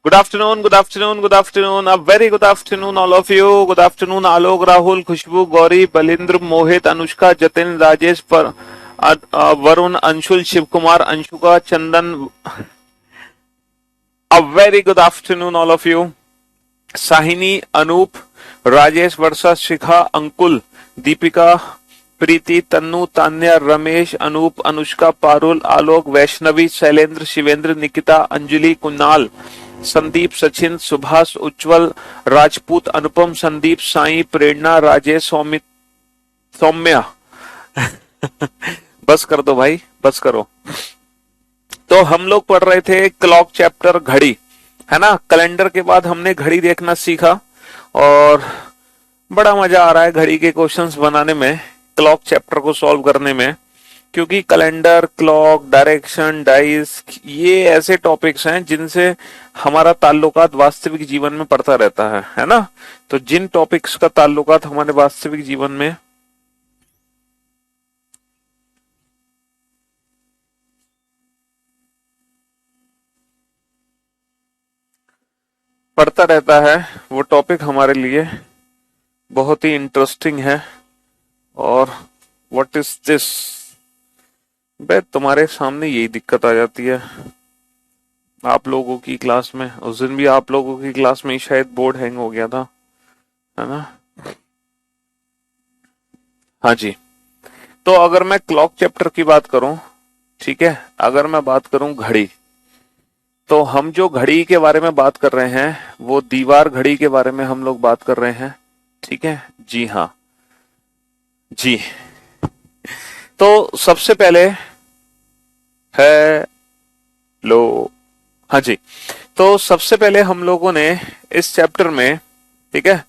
Good afternoon, good afternoon, good afternoon. A very good afternoon, all of you. Good afternoon, Alok, Rahul, Khushbu, Gauri, Balindra, Mohit, Anushka, Jatin, Rajesh, Varun, Anshul, Shiv Kumar, Anshuka, Chandan. A very good afternoon, all of you. Sahini, Anup, Rajesh, Varsha, Shikha, Ankul, Deepika, प्रीति, तन्नु, तान्या, रमेश, अनूप, अनुष्का, पारुल, आलोक, वैष्णवी, शैलेंद्र, शिवेंद्र, निकिता, अंजलि, कुणाल, संदीप, सचिन, सुभाष, उज्जवल, राजपूत, अनुपम, संदीप, साई, प्रेरणा, राजेश, सौम्या। बस कर दो भाई, बस करो। तो हम लोग पढ़ रहे थे क्लॉक चैप्टर घड़ी, है ना। कैलेंडर के बाद हमने घड़ी देखना सीखा और बड़ा मजा आ रहा है घड़ी के क्वेश्चंस बनाने में, क्लॉक चैप्टर को सॉल्व करने में, क्योंकि कैलेंडर, क्लॉक, डायरेक्शन, डाइस, ये ऐसे टॉपिक्स हैं जिनसे हमारा ताल्लुकात वास्तविक जीवन में पड़ता रहता है ना। तो जिन टॉपिक्स का ताल्लुकात हमारे वास्तविक जीवन में पड़ता रहता है, वो टॉपिक हमारे लिए बहुत ही इंटरेस्टिंग है। और व्हाट इज दिस, बे तुम्हारे सामने यही दिक्कत आ जाती है आप लोगों की क्लास में। उस दिन भी आप लोगों की क्लास में ही शायद बोर्ड हैंग हो गया था, है ना। हाँ जी। तो अगर मैं क्लॉक चैप्टर की बात करूं, ठीक है, अगर मैं बात करूं घड़ी, तो हम जो घड़ी के बारे में बात कर रहे हैं वो दीवार घड़ी के बारे में हम लोग बात कर रहे हैं, ठीक है जी। हाँ जी। तो सबसे पहले है लो, हाँ जी। तो सबसे पहले हम लोगों ने इस चैप्टर में, ठीक है,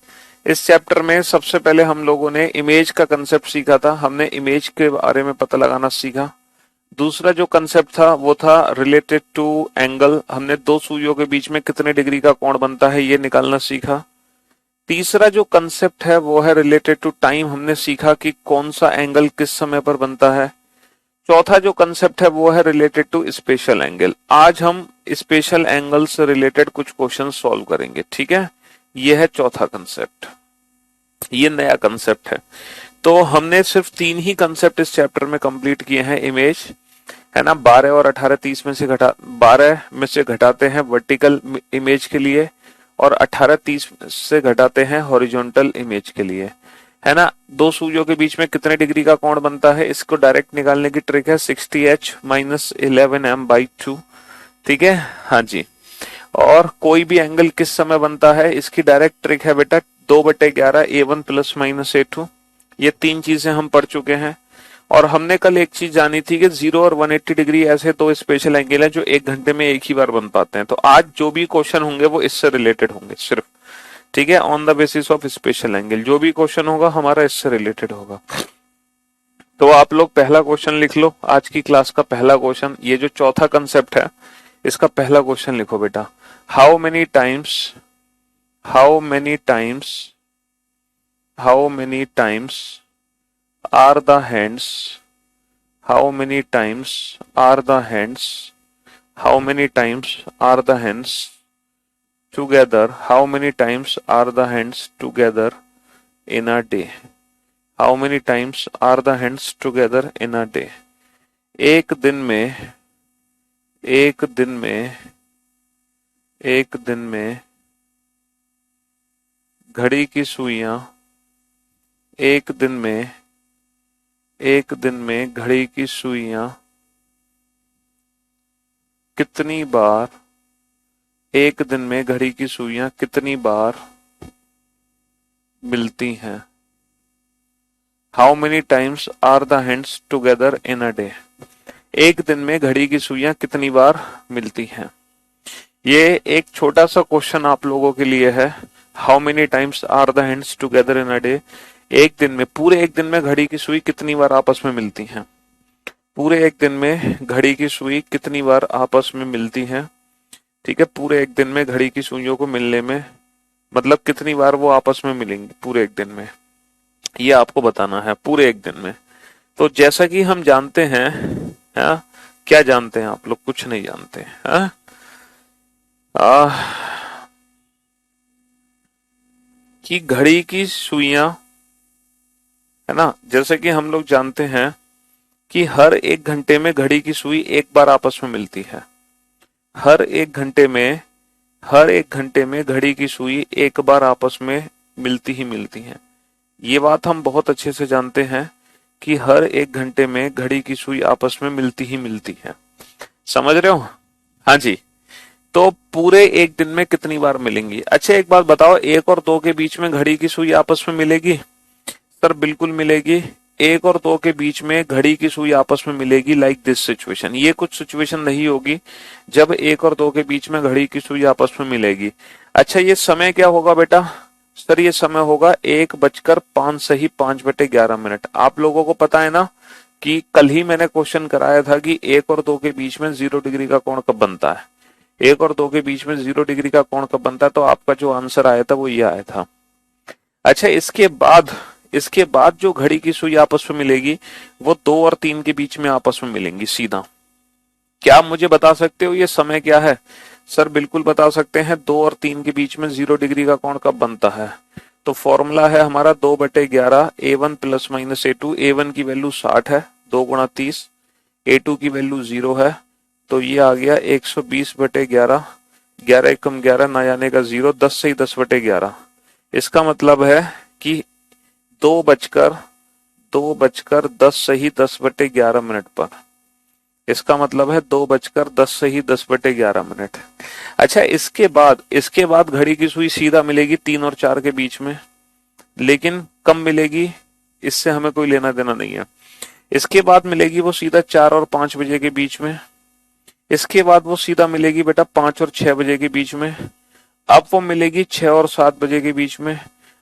इस चैप्टर में सबसे पहले हम लोगों ने इमेज का कंसेप्ट सीखा था। हमने इमेज के बारे में पता लगाना सीखा। दूसरा जो कंसेप्ट था वो था रिलेटेड टू एंगल, हमने दो सुइयों के बीच में कितने डिग्री का कोण बनता है ये निकालना सीखा। तीसरा जो कंसेप्ट है वो है रिलेटेड टू टाइम, हमने सीखा कि कौन सा एंगल किस समय पर बनता है। चौथा जो कंसेप्ट है वो है रिलेटेड टू स्पेशल एंगल। आज हम स्पेशल एंगल से रिलेटेड कुछ क्वेश्चन सॉल्व करेंगे, ठीक है। ये है चौथा कंसेप्ट, ये नया कंसेप्ट है। तो हमने सिर्फ 3 ही कंसेप्ट इस चैप्टर में कंप्लीट किए हैं। इमेज, है ना, 12 और 18 30 में से 12 में से घटाते हैं वर्टिकल इमेज के लिए और 18 30 से घटाते हैं हॉरिजॉन्टल इमेज के लिए, है ना। दो सुइयों के बीच में कितने डिग्री का कोण बनता है इसको डायरेक्ट निकालने की ट्रिक है 60h माइनस 11m/2, ठीक है। हाँ जी। और कोई भी एंगल किस समय बनता है इसकी डायरेक्ट ट्रिक है बेटा 2/11 A1 प्लस माइनस A2। ये 3 चीजें हम पढ़ चुके हैं। और हमने कल एक चीज जानी थी कि 0 और 180 डिग्री ऐसे दो स्पेशल एंगल हैं जो एक घंटे में एक ही बार बन पाते हैं। तो आज जो भी क्वेश्चन होंगे वो इससे रिलेटेड होंगे सिर्फ, ठीक है, on the basis of special angle. जो भी क्वेश्चन होगा हमारा इससे रिलेटेड होगा। तो आप लोग पहला क्वेश्चन लिख लो, आज की क्लास का पहला क्वेश्चन, ये जो चौथा कंसेप्ट है इसका पहला क्वेश्चन लिखो बेटा। How many times, how many times, how many times are the hands, how many times are the hands, how many times are the hands together, how many times are the hands together in a day, how many times are the hands together in a day। एक दिन में, एक दिन में, एक दिन में घड़ी की सुइयां, एक दिन में, एक दिन में घड़ी की सुइयां कितनी बार, एक दिन में घड़ी की सुइयां कितनी बार मिलती हैं। How many times are the hands together in a day. एक दिन में घड़ी की सुइयां कितनी बार मिलती हैं। ये एक छोटा सा क्वेश्चन आप लोगों के लिए है। How many times are the hands together in a day, एक दिन में, पूरे एक दिन में घड़ी की सुई कितनी बार आपस में मिलती हैं। पूरे एक दिन में घड़ी की सुई कितनी बार आपस में मिलती हैं, ठीक है। पूरे एक दिन में घड़ी की सुइयों को मिलने में मतलब कितनी बार वो आपस में मिलेंगी पूरे एक दिन में, ये आपको बताना है पूरे एक दिन में। तो जैसा कि हम जानते हैं, क्या जानते हैं आप लोग, कुछ नहीं जानते हैं। कि घड़ी की सुइयां, है ना, जैसे कि हम लोग जानते हैं कि हर 1 घंटे में घड़ी की सुई एक बार आपस में मिलती है। हर एक घंटे में हर 1 घंटे में घड़ी की सुई एक बार आपस में मिलती ही मिलती हैं। ये बात हम बहुत अच्छे से जानते हैं कि हर 1 घंटे में घड़ी की सुई आपस में मिलती ही मिलती है। समझ रहे हो? हाँ जी। तो पूरे एक दिन में कितनी बार मिलेंगी? अच्छा एक बात बताओ, 1 और 2 के बीच में घड़ी की सुई आपस में मिलेगी? सर बिल्कुल मिलेगी। 1 और 2 के बीच में घड़ी की सुई आपस में मिलेगी, लाइक दिस सिचुएशन। ये कुछ सिचुएशन नहीं होगी जब 1 और 2 के बीच में घड़ी की सुई आपस में मिलेगी। अच्छा ये समय क्या होगा बेटा? सर ये समय होगा 1:05 सही 5/11। आप लोगों को पता है ना कि कल ही मैंने क्वेश्चन कराया था कि 1 और 2 के बीच में 0 डिग्री का कोण कब बनता है। 1 और 2 के बीच में 0 डिग्री का कोण कब बनता है, तो आपका जो आंसर आया था वो ये आया था। अच्छा इसके बाद जो घड़ी की सुई आपस में मिलेगी वो 2 और 3 के बीच में आपस में मिलेंगी सीधा। क्या आप मुझे बता सकते हो ये समय क्या है? सर बिल्कुल बता सकते हैं। 2 और 3 के बीच में 0 डिग्री का कोण कब बनता है? तो फॉर्मूला है हमारा 2/11 A1 plus minus A2। A1 की वैल्यू 60 है, 2 × 30। A2 की वैल्यू 0 है, तो ये आ गया 120/11। 11 एकम 11, ना जाने का 0, 10 से ही 10/11। इसका मतलब है कि 2:10 से ही 10/11 पर। इसका मतलब है 2:10 से ही 10/11। अच्छा इसके बाद घड़ी की सुई सीधा मिलेगी 3 और 4 के बीच में, लेकिन कब मिलेगी इससे हमें कोई लेना देना नहीं है। इसके बाद मिलेगी वो सीधा 4 और 5 बजे के बीच में। इसके बाद वो सीधा मिलेगी बेटा 5 और 6 बजे के बीच में। अब वो मिलेगी 6 और 7 बजे के बीच में।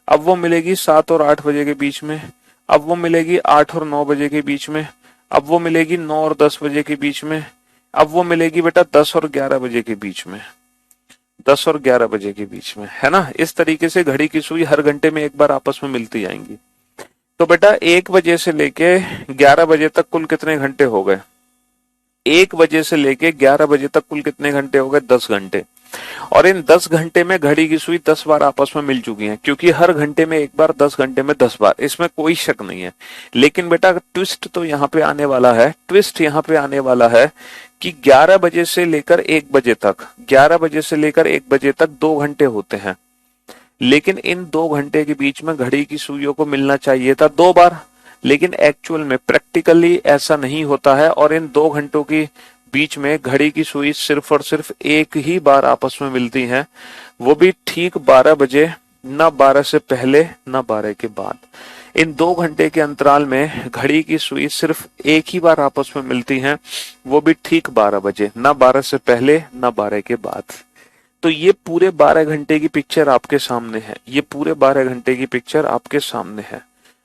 अब वो मिलेगी 7 और 8 बजे के बीच में। अब वो मिलेगी 8 और 9 बजे के बीच में। अब वो मिलेगी 9 और 10 बजे के बीच में। अब वो मिलेगी बेटा 10 और 11 बजे के बीच में। 10 और 11 बजे के बीच में, है ना। इस तरीके से घड़ी की सुई हर घंटे में एक बार आपस में मिलती जाएंगी। तो बेटा 1 बजे से लेके 11 बजे तक कुल कितने घंटे हो गए? 1 बजे से लेके 11 बजे तक कुल कितने घंटे हो गए? 10 घंटे। और इन 10 घंटे में घड़ी की सुई 10 बार आपस में मिल चुकी हैं, क्योंकि हर घंटे में एक बार, 10 घंटे में 10 बार, इसमें कोई शक नहीं है। लेकिन बेटा ट्विस्ट तो यहाँ पे आने वाला है। ट्विस्ट यहाँ पे आने वाला है कि 11 बजे से लेकर 1 बजे तक, 11 बजे से लेकर 1 बजे तक 2 घंटे होते हैं। लेकिन इन 2 घंटे के बीच में घड़ी की सुइयों को मिलना चाहिए था 2 बार, लेकिन एक्चुअल में प्रैक्टिकली ऐसा नहीं होता है। और इन 2 घंटों की बीच में घड़ी की सुई सिर्फ और सिर्फ एक ही बार आपस में मिलती हैं, वो भी ठीक 12 बजे, ना 12 से पहले ना 12 के बाद। इन 2 घंटे के अंतराल में घड़ी की सुई सिर्फ एक ही बार आपस में मिलती हैं, वो भी ठीक 12 बजे, ना 12 से पहले ना 12 के बाद। तो ये पूरे 12 घंटे की पिक्चर आपके सामने है। ये पूरे 12 घंटे की पिक्चर आपके सामने है।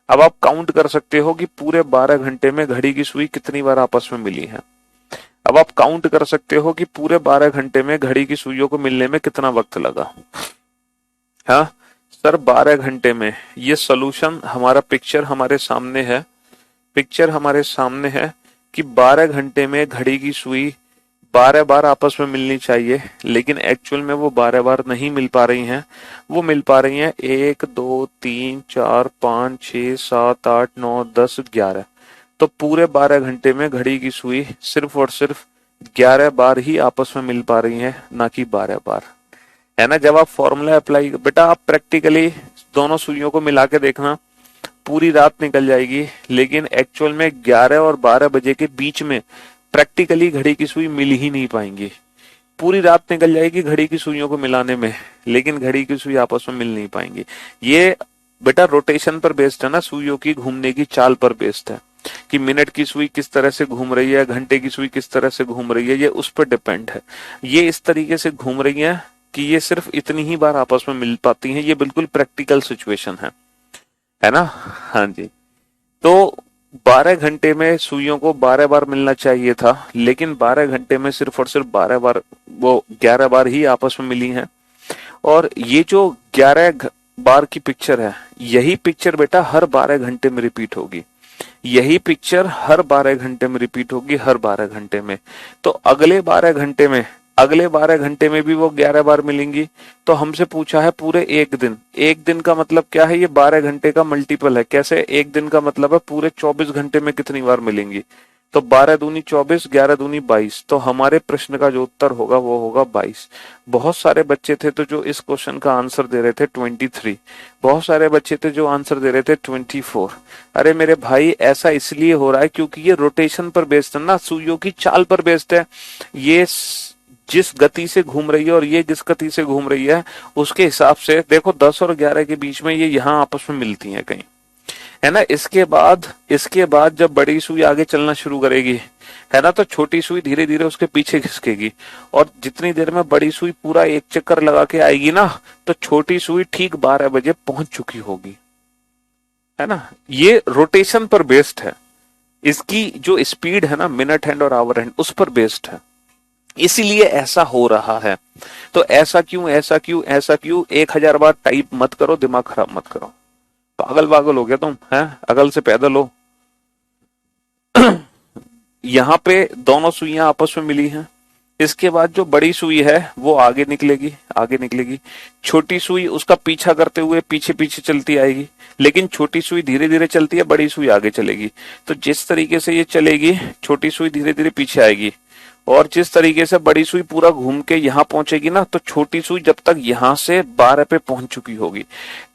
अब आप काउंट कर सकते हो कि पूरे 12 घंटे में घड़ी की सुई कितनी बार आपस में मिली है। अब आप काउंट कर सकते हो कि पूरे 12 घंटे में घड़ी की सुइयों को मिलने में कितना वक्त लगा। हाँ सर 12 घंटे में, ये सॉल्यूशन हमारा पिक्चर हमारे सामने है। पिक्चर हमारे सामने है कि 12 घंटे में घड़ी की सुई 12 बार आपस में मिलनी चाहिए, लेकिन एक्चुअल में वो 12 बार नहीं मिल पा रही हैं। वो मिल पा रही हैं 1 2 3 4 5 6 7 8 9 10 11। तो पूरे 12 घंटे में घड़ी की सुई सिर्फ और सिर्फ 11 बार ही आपस में मिल पा रही हैं, ना कि 12 बार, है ना। जब आप फॉर्मूला अप्लाई, बेटा आप प्रैक्टिकली दोनों सुइयों को मिला के देखना, पूरी रात निकल जाएगी, लेकिन एक्चुअल में 11 और 12 बजे के बीच में प्रैक्टिकली घड़ी की सुई मिल ही नहीं पाएंगी। पूरी रात निकल जाएगी घड़ी की सुइयों को मिलाने में, लेकिन घड़ी की सुई आपस में मिल नहीं पाएंगी। ये बेटा रोटेशन पर बेस्ड है ना, सुइयों की घूमने की चाल पर बेस्ड है कि मिनट की सुई किस तरह से घूम रही है, घंटे की सुई किस तरह से घूम रही है, ये उस पर डिपेंड है। ये इस तरीके से घूम रही है कि ये सिर्फ इतनी ही बार आपस में मिल पाती हैं। ये बिल्कुल प्रैक्टिकल सिचुएशन है ना। हाँ जी। तो 12 घंटे में सुइयों को 12 बार मिलना चाहिए था, लेकिन 12 घंटे में सिर्फ और सिर्फ 12 बार, वो 11 बार ही आपस में मिली हैं। और ये जो 11 बार की पिक्चर है, यही पिक्चर बेटा हर 12 घंटे में रिपीट होगी। यही पिक्चर हर 12 घंटे में रिपीट होगी, हर 12 घंटे में। तो अगले 12 घंटे में अगले 12 घंटे में भी वो 11 बार मिलेंगी। तो हमसे पूछा है पूरे एक दिन का मतलब क्या है, ये 12 घंटे का मल्टीपल है। कैसे, एक दिन का मतलब है पूरे 24 घंटे में कितनी बार मिलेंगी। तो 12 दूनी 24, 11 दूनी 22। तो हमारे प्रश्न का जो उत्तर होगा वो होगा 22। बहुत सारे बच्चे थे तो जो इस क्वेश्चन का आंसर दे रहे थे 23। बहुत सारे बच्चे थे जो आंसर दे रहे थे 24। अरे मेरे भाई, ऐसा इसलिए हो रहा है क्योंकि ये रोटेशन पर बेस्ड है ना, सुइयों की चाल पर बेस्ड है। ये जिस गति से घूम रही है और ये जिस गति से घूम रही है, उसके हिसाब से देखो 10 और 11 के बीच में ये यहाँ आपस में मिलती हैं कहीं, है ना। इसके बाद जब बड़ी सुई आगे चलना शुरू करेगी, है ना, तो छोटी सुई धीरे धीरे उसके पीछे खिसकेगी। और जितनी देर में बड़ी सुई पूरा एक चक्कर लगा के आएगी ना, तो छोटी सुई ठीक 12 बजे पहुंच चुकी होगी, है ना। ये रोटेशन पर बेस्ड है। इसकी जो स्पीड है ना, मिनट हैंड और आवर हैंड, उस पर बेस्ड है। इसीलिए ऐसा हो रहा है। तो ऐसा क्यों, ऐसा क्यों, ऐसा क्यों, 1000 बार टाइप मत करो, दिमाग खराब मत करो। पागल पागल हो गया तुम, हैं, अगल से पैदल हो। यहाँ पे दोनों सुइयां आपस में मिली हैं। इसके बाद जो बड़ी सुई है वो आगे निकलेगी, आगे निकलेगी। छोटी सुई उसका पीछा करते हुए पीछे पीछे चलती आएगी, लेकिन छोटी सुई धीरे धीरे चलती है, बड़ी सुई आगे चलेगी। तो जिस तरीके से ये चलेगी, छोटी सुई धीरे धीरे पीछे आएगी। और जिस तरीके से बड़ी सुई पूरा घूम के यहाँ पहुंचेगी ना, तो छोटी सुई जब तक यहाँ से 12 पे पहुंच चुकी होगी,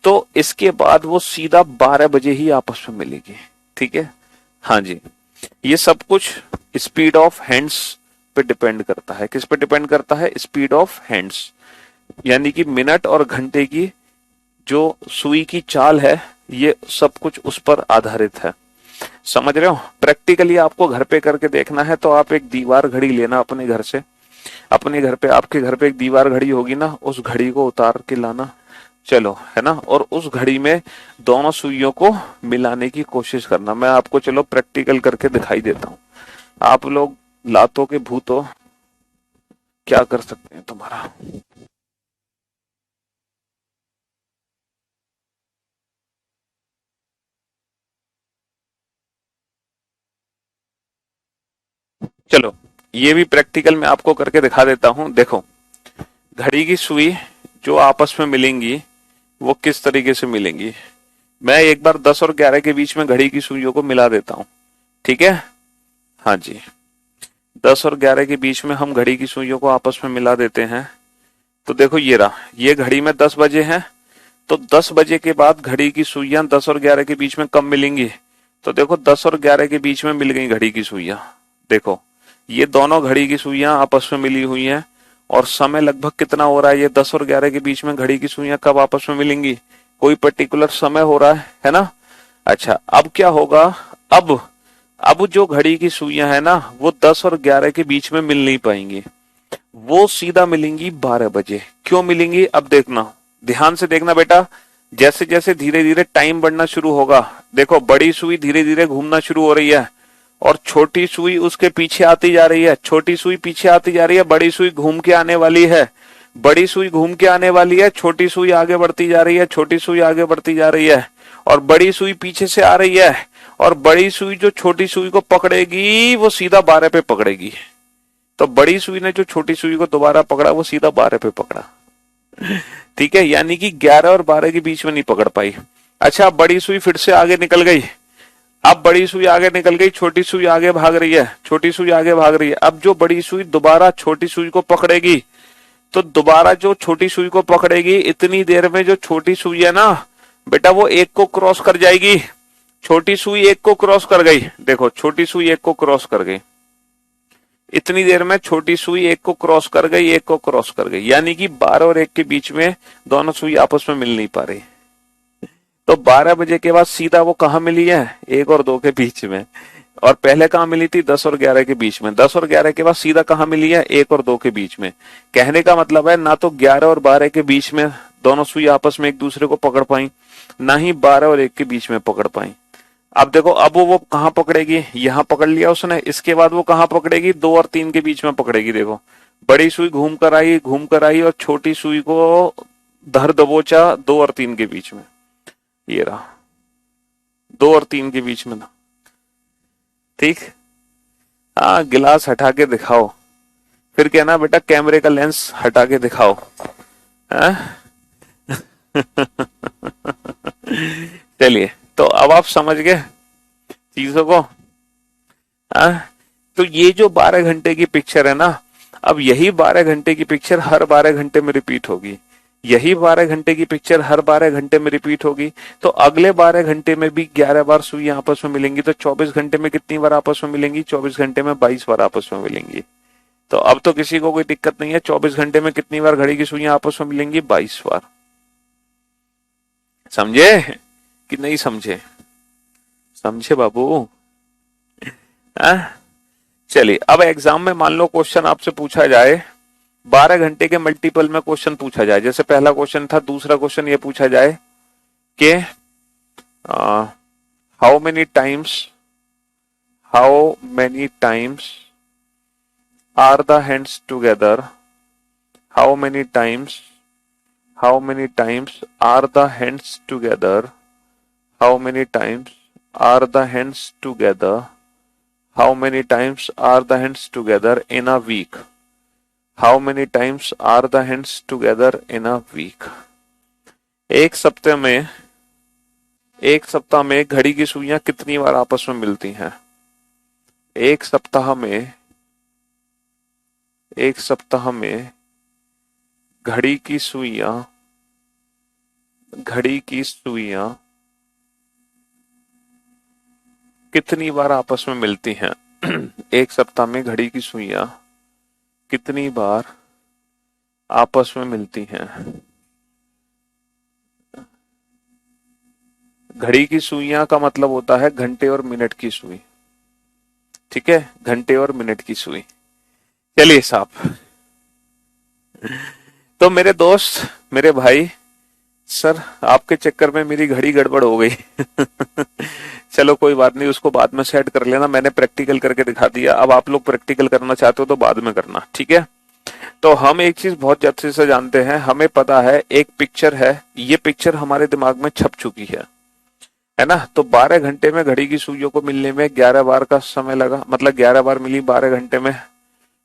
तो इसके बाद वो सीधा 12 बजे ही आपस में मिलेगी। ठीक है, हाँ जी। ये सब कुछ स्पीड ऑफ हैंड्स पे डिपेंड करता है। किस पे डिपेंड करता है? स्पीड ऑफ हैंड्स, यानी कि मिनट और घंटे की जो सुई की चाल है, ये सब कुछ उस पर आधारित है। समझ रहे हो? प्रैक्टिकली आपको घर पे करके देखना है तो आप एक दीवार घड़ी लेना अपने घर से। अपने घर पे, आपके घर पे एक दीवार घड़ी होगी ना, उस घड़ी को उतार के लाना, चलो, है ना, और उस घड़ी में दोनों सुइयों को मिलाने की कोशिश करना। मैं आपको चलो प्रैक्टिकल करके दिखाई देता हूँ। आप लोग लातों के भूत हो, क्या कर सकते हैं तुम्हारा। चलो, ये भी प्रैक्टिकल में आपको करके दिखा देता हूं। देखो, घड़ी की सुई जो आपस में मिलेंगी वो किस तरीके से मिलेंगी। मैं एक बार 10 और 11 के बीच में घड़ी की सुइयों को मिला देता हूं, ठीक है। हाँ जी, 10 और 11 के बीच में हम घड़ी की सुइयों को आपस में मिला देते हैं। तो देखो ये रहा, ये घड़ी में 10 बजे है, तो 10 बजे के बाद घड़ी की सुइयां 10 और 11 के बीच में कब मिलेंगी। तो देखो 10 और 11 के बीच में मिल गई घड़ी की सुइयां। देखो, ये दोनों घड़ी की सुइयां आपस में मिली हुई हैं। और समय लगभग कितना हो रहा है, ये 10 और 11 के बीच में घड़ी की सुइयां कब आपस में मिलेंगी, कोई पर्टिकुलर समय हो रहा है ना। अच्छा, अब क्या होगा, अब अब जो घड़ी की सुइयां है ना, वो 10 और 11 के बीच में मिल नहीं पाएंगी, वो सीधा मिलेंगी 12 बजे। क्यों मिलेंगी, अब देखना, ध्यान से देखना बेटा। जैसे जैसे धीरे धीरे टाइम बढ़ना शुरू होगा, देखो बड़ी सुई धीरे धीरे घूमना शुरू हो रही है और छोटी सुई उसके पीछे आती जा रही है। छोटी सुई पीछे आती जा रही है, बड़ी सुई घूम के आने वाली है। बड़ी सुई घूम के आने वाली है, छोटी सुई आगे बढ़ती जा रही है, छोटी सुई आगे बढ़ती जा रही है। और बड़ी सुई पीछे से आ रही है, और बड़ी सुई जो छोटी सुई को पकड़ेगी वो सीधा 12 पे पकड़ेगी। तो बड़ी सुई ने जो छोटी सुई को दोबारा पकड़ा, वो सीधा 12 पे पकड़ा। ठीक है, यानी कि 11 और 12 के बीच में नहीं पकड़ पाई। अच्छा, बड़ी सुई फिर से आगे निकल गई। अब बड़ी सुई आगे निकल गई, छोटी सुई आगे भाग रही है, छोटी सुई आगे भाग रही है। अब जो बड़ी सुई दोबारा छोटी सुई को पकड़ेगी, तो दोबारा जो छोटी सुई को पकड़ेगी, इतनी देर में जो छोटी सुई है ना बेटा, वो एक को क्रॉस कर जाएगी। छोटी सुई एक को क्रॉस कर गई, देखो छोटी सुई एक को क्रॉस कर गई। इतनी देर में छोटी सुई एक को क्रॉस कर गई, एक को क्रॉस कर गई, यानी कि 12 और 1 के बीच में दोनों सुई आपस में मिल नहीं पा रही। तो 12 बजे के बाद सीधा वो कहा मिली है, 1 और 2 के बीच में। और पहले कहां मिली थी, 10 और 11 के बीच में। 10 और 11 के बाद सीधा कहां मिली है, 1 और 2 के बीच में। कहने का मतलब है, ना तो 11 और 12 के बीच में दोनों सुई आपस में एक दूसरे को पकड़ पाई, ना ही 12 और 1 के बीच में पकड़ पाई। अब देखो, अब वो कहां पकड़ेगी, यहां पकड़ लिया उसने। इसके बाद वो कहां पकड़ेगी, 2 और 3 के बीच में पकड़ेगी। देखो, बड़ी सुई घूम कर आई और छोटी सुई को धर दबोचा 2 और 3 के बीच में। ये रहा, 2 और 3 के बीच में ना। ठीक, हाँ, गिलास हटा के दिखाओ, फिर कहना बेटा कैमरे का लेंस हटा के दिखाओ। हाँ? चलिए, तो अब आप समझ गए चीजों को। हाँ? तो ये जो 12 घंटे की पिक्चर है ना, अब यही 12 घंटे की पिक्चर हर 12 घंटे में रिपीट होगी, यही 12 घंटे की पिक्चर हर 12 घंटे में रिपीट होगी। तो अगले 12 घंटे में भी 11 बार सुई आपस में मिलेंगी, तो 24 घंटे में कितनी बार आपस में मिलेंगी? 24 घंटे में 22 बार आपस में मिलेंगी। तो अब तो किसी को कोई दिक्कत नहीं है, 24 घंटे में कितनी बार घड़ी की सुइयां आपस में मिलेंगी? 22 बार। समझे कि नहीं समझे? समझे बाबू? हाँ? चलिए, अब एग्जाम में मान लो क्वेश्चन आपसे पूछा जाए, 12 घंटे के मल्टीपल में क्वेश्चन पूछा जाए, जैसे पहला क्वेश्चन था, दूसरा क्वेश्चन ये पूछा जाए कि how many times are the hands together, how many times are the hands together, how many times are the hands together, how many times are the hands together in a week, how many times are the hands together in a week. एक सप्ताह में घड़ी की सुइयां कितनी बार आपस में मिलती हैं? एक सप्ताह में घड़ी की सुइयां कितनी बार आपस में मिलती हैं? एक सप्ताह में घड़ी की सुइयां कितनी बार आपस में मिलती हैं? घड़ी की सुइयां का मतलब होता है घंटे और मिनट की सुई, ठीक है, घंटे और मिनट की सुई। चलिए साहब, तो मेरे दोस्त, मेरे भाई, सर आपके चक्कर में मेरी घड़ी गड़बड़ हो गई। चलो कोई बात नहीं, उसको बाद में सेट कर लेना, मैंने प्रैक्टिकल करके दिखा दिया, अब आप लोग प्रैक्टिकल करना चाहते हो तो बाद में करना, ठीक है। तो हम एक चीज बहुत अच्छे से जानते हैं, हमें पता है एक पिक्चर है, ये पिक्चर हमारे दिमाग में छप चुकी है ना। तो 12 घंटे में घड़ी की सुइयों को मिलने में 11 बार का समय लगा, मतलब 11 बार मिली 12 घंटे में।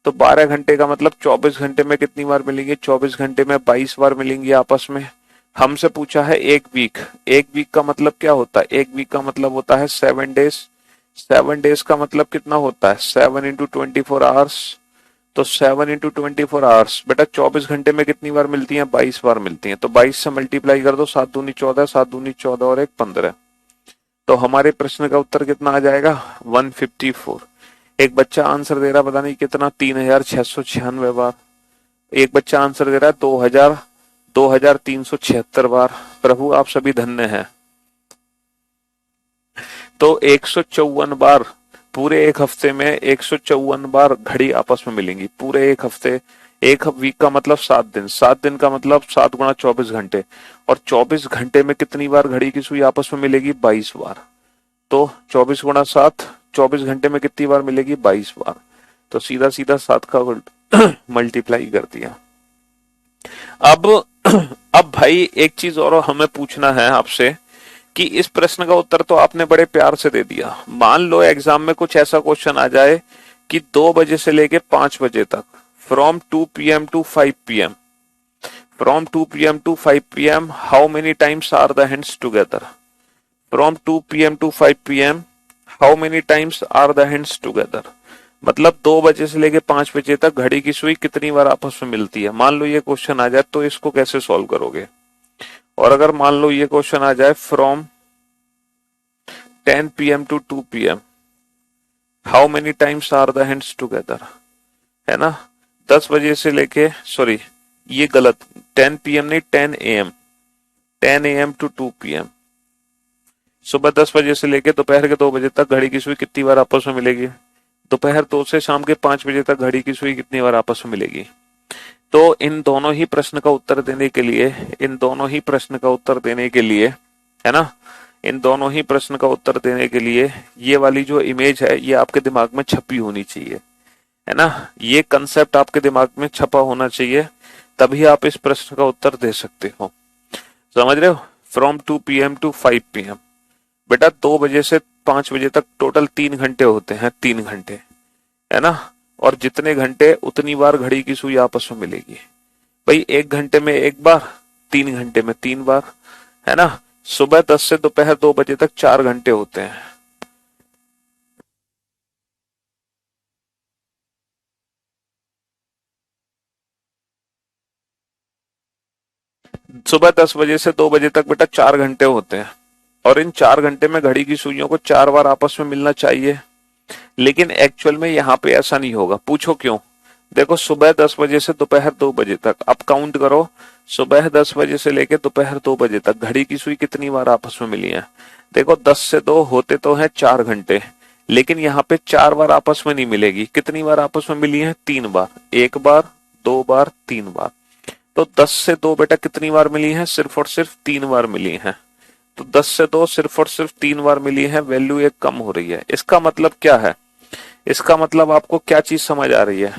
तो 12 घंटे का मतलब 24 घंटे में कितनी बार मिलेंगे? 24 घंटे में 22 बार मिलेंगी आपस में। हमसे पूछा है एक वीक, एक वीक का मतलब क्या होता है? एक वीक का मतलब होता है 7 डेज। 7 डेज का मतलब कितना होता है? 7 × 24 आवर्स। तो 7 × 24 आवर्स बेटा 24 घंटे में कितनी बार मिलती हैं? 22 बार मिलती हैं। तो 22 से मल्टीप्लाई कर दो, 7 दूनी 14, 7 दूनी 14 और 1 15। तो हमारे प्रश्न का उत्तर कितना आ जाएगा? 154। एक बच्चा आंसर दे रहा पता नहीं कितना, 3696 बार। एक बच्चा आंसर दे रहा है 2376 बार। प्रभु आप सभी धन्य हैं। तो 154 बार पूरे एक हफ्ते में, 154 बार घड़ी आपस में मिलेंगी पूरे एक हफ्ते। एक वीक का मतलब 7 दिन, 7 दिन का मतलब 7 × 24 घंटे, और 24 घंटे में कितनी बार घड़ी की सुई आपस में मिलेगी? 22 बार। तो 24 × 7, 24 घंटे में कितनी बार मिलेगी? 22 बार। तो सीधा सीधा 7 का मल्टीप्लाई कर दिया। अब भाई एक चीज और हमें पूछना है आपसे कि इस प्रश्न का उत्तर तो आपने बड़े प्यार से दे दिया। मान लो एग्जाम में कुछ ऐसा क्वेश्चन आ जाए कि 2 बजे से लेके 5 बजे तक, from 2 PM to 5 PM, from 2 PM to 5 PM how many times are the hands together, from 2 PM to 5 PM how many times are the hands together. मतलब 2 बजे से लेके 5 बजे तक घड़ी की सुई कितनी बार आपस में मिलती है। मान लो ये क्वेश्चन आ जाए तो इसको कैसे सॉल्व करोगे? और अगर मान लो ये क्वेश्चन आ जाए from 10 PM to 2 PM how many times are the hands together, है ना। 10 बजे से लेके, सॉरी ये गलत, 10 PM नहीं 10 AM, 10 AM to 2 PM, सुबह 10 बजे से लेके दोपहर के 2 बजे तक घड़ी की सुई कितनी बार आपस में मिलेगी? दोपहर 2 से शाम के 5 बजे तक घड़ी की सुई कितनी बार आपस में मिलेगी? तो इन दोनों ही प्रश्न का उत्तर देने के लिए, है ना, इन दोनों ही प्रश्न का उत्तर देने के लिए ये वाली जो इमेज है ये आपके दिमाग में छपी होनी चाहिए, है ना। ये कंसेप्ट आपके दिमाग में छपा होना चाहिए, तभी आप इस प्रश्न का उत्तर दे सकते हो। समझ रहे हो? फ्रॉम 2 PM to 5 PM बेटा 2 बजे से 5 बजे तक टोटल 3 घंटे होते हैं, 3 घंटे, है ना। और जितने घंटे उतनी बार घड़ी की सुई आपस में मिलेगी। भाई 1 घंटे में 1 बार, 3 घंटे में 3 बार, है ना। सुबह 10 से दोपहर 2 बजे तक 4 घंटे होते हैं। सुबह 10 बजे से 2 बजे तक बेटा 4 घंटे होते हैं, और इन 4 घंटे में घड़ी की सुइयों को 4 बार आपस में मिलना चाहिए। लेकिन एक्चुअल में यहाँ पे ऐसा नहीं होगा। पूछो क्यों? देखो सुबह 10 बजे से दोपहर 2 बजे तक, अब काउंट करो, सुबह 10 बजे से लेकर दोपहर 2 बजे तक घड़ी की सुई कितनी बार आपस में मिली है? देखो 10 से 2 होते तो है 4 घंटे, लेकिन यहाँ पे 4 बार आपस में नहीं मिलेगी। कितनी बार आपस में मिली है? 3 बार। 1 बार, 2 बार, 3 बार। तो 10 से 2 बेटा कितनी बार मिली है? सिर्फ और सिर्फ 3 बार मिली है। तो 10 से 2 सिर्फ और सिर्फ 3 बार मिली है, वैल्यू एक कम हो रही है। इसका मतलब क्या है? इसका मतलब आपको क्या चीज समझ आ रही है?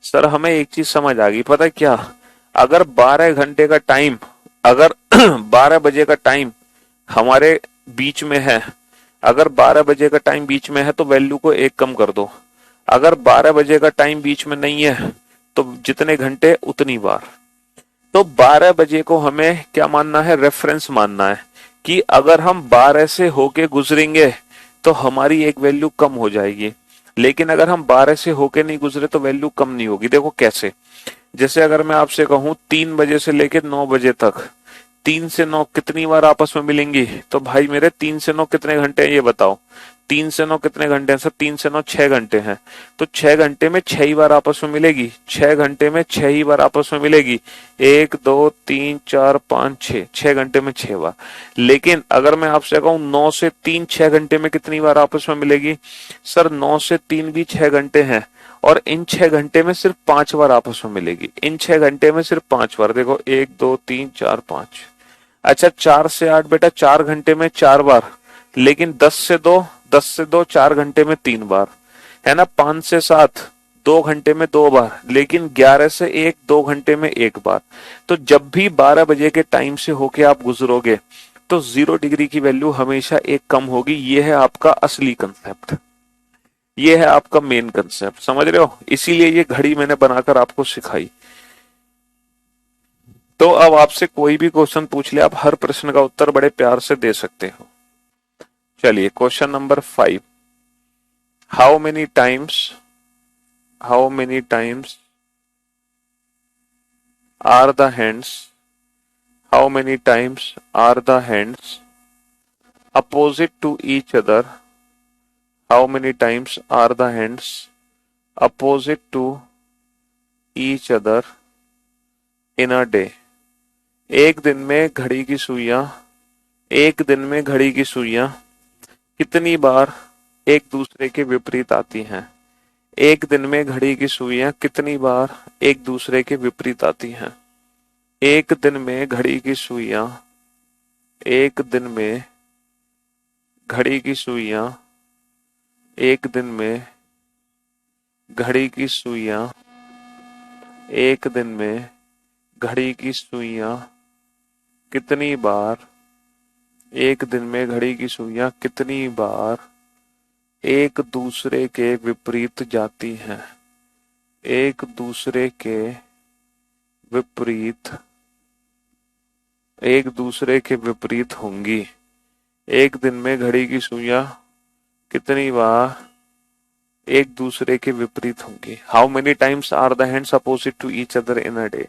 सर हमें एक चीज समझ आ गई, पता है क्या? अगर 12 घंटे का टाइम, अगर 12 बजे का टाइम हमारे बीच में है, अगर 12 बजे का टाइम बीच में है तो वैल्यू को एक कम कर दो। अगर 12 बजे का टाइम बीच में नहीं है तो जितने घंटे उतनी बार। तो 12 बजे को हमें क्या मानना है? रेफरेंस मानना है कि अगर हम 12 से होके गुजरेंगे तो हमारी एक वैल्यू कम हो जाएगी, लेकिन अगर हम 12 से होके नहीं गुजरे तो वैल्यू कम नहीं होगी। देखो कैसे? जैसे अगर मैं आपसे कहूं 3 बजे से लेकर 9 बजे तक 3 से 9 कितनी बार आपस में मिलेंगी? तो भाई मेरे 3 से 9 कितने घंटे हैं ये बताओ? 3 से 9 कितने घंटे हैं सर? 3 से 9 6 घंटे हैं। तो 6 घंटे में 6 ही बार आपस में मिलेगी। 6 घंटे में 6 ही बार आपस में मिलेगी। 1 2 3 4 5 6, 6 घंटे में 6 बार। लेकिन अगर मैं आपसे कहूं 9 से 3 6 घंटे में कितनी बार आपस में मिलेगी? सर 9 से 3 भी 6 घंटे हैं, और इन 6 घंटे में सिर्फ 5 बार आपस में मिलेगी। इन 6 घंटे में सिर्फ 5 बार। देखो 1 2 3 4 5। अच्छा 4 से 8 बेटा 4 घंटे में 4 बार, लेकिन 10 से 2 4 घंटे में 3 बार, है ना। 5 से 7 2 घंटे में 2 बार, लेकिन 11 से 1 2 घंटे में 1 बार। तो जब भी 12 बजे के टाइम से होके आप गुजरोगे तो 0 डिग्री की वैल्यू हमेशा एक कम होगी। ये है आपका असली कंसेप्ट, ये है आपका मेन कंसेप्ट, समझ रहे हो? इसीलिए ये घड़ी मैंने बनाकर आपको सिखाई। तो अब आपसे कोई भी क्वेश्चन पूछ ले, आप हर प्रश्न का उत्तर बड़े प्यार से दे सकते हो। चलिए question number 5। How many times are the hands how many times are the hands opposite to each other how many times are the hands opposite to each other in a day. एक दिन में घड़ी की सुइयां कितनी बार एक दूसरे के विपरीत आती हैं? एक दिन में घड़ी की सुइयां कितनी बार एक दूसरे के विपरीत आती हैं? एक दिन में घड़ी की सुइयां एक दिन में घड़ी की सुइयां एक दिन में घड़ी की सुइयां एक दिन में घड़ी की सुइयां कितनी बार एक दिन में घड़ी की सुइयां कितनी बार एक दूसरे के विपरीत जाती हैं? एक दूसरे के विपरीत होंगी। एक दिन में घड़ी की सुइयां कितनी बार एक दूसरे के विपरीत होंगी? How many times are the hands opposite to each other in a day.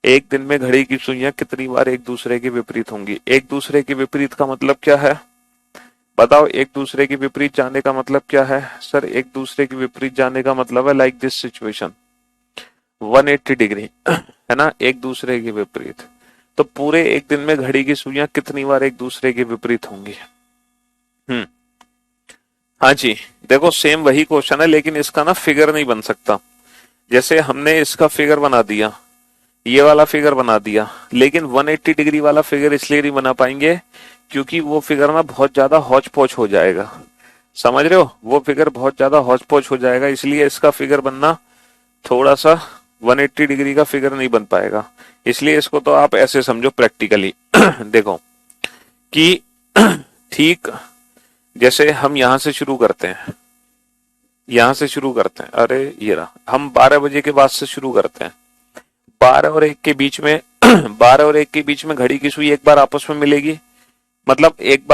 एक दिन में घड़ी की सुइयां कितनी बार एक दूसरे के विपरीत होंगी? एक दूसरे के विपरीत का मतलब क्या है? बताओ, एक दूसरे के विपरीत जाने का मतलब क्या है? सर एक दूसरे के विपरीत जाने का मतलब है लाइक दिस सिचुएशन 180 डिग्री, है ना, एक दूसरे के विपरीत। तो पूरे एक दिन में घड़ी की सुइयां कितनी बार एक दूसरे के विपरीत होंगी? हाँ जी, देखो सेम वही क्वेश्चन है, लेकिन इसका ना फिगर नहीं बन सकता। जैसे हमने इसका फिगर बना दिया, ये वाला फिगर बना दिया, लेकिन 180 डिग्री वाला फिगर इसलिए नहीं बना पाएंगे क्योंकि वो फिगर ना बहुत ज्यादा हौच पौच हो जाएगा। समझ रहे हो? वो फिगर बहुत ज्यादा हौच पौच हो जाएगा, इसलिए इसका फिगर बनना थोड़ा सा 180 डिग्री का फिगर नहीं बन पाएगा। इसलिए इसको तो आप ऐसे समझो प्रैक्टिकली। देखो कि ठीक जैसे हम यहां से शुरू करते हैं, यहां से शुरू करते हैं। अरे ये रहा, हम 12 बजे के बाद से शुरू करते हैं। 12 और 1 के बीच में 12 और 1 के बीच में घड़ी की सुई एक बार आपस में मिलेगी, मतलब एक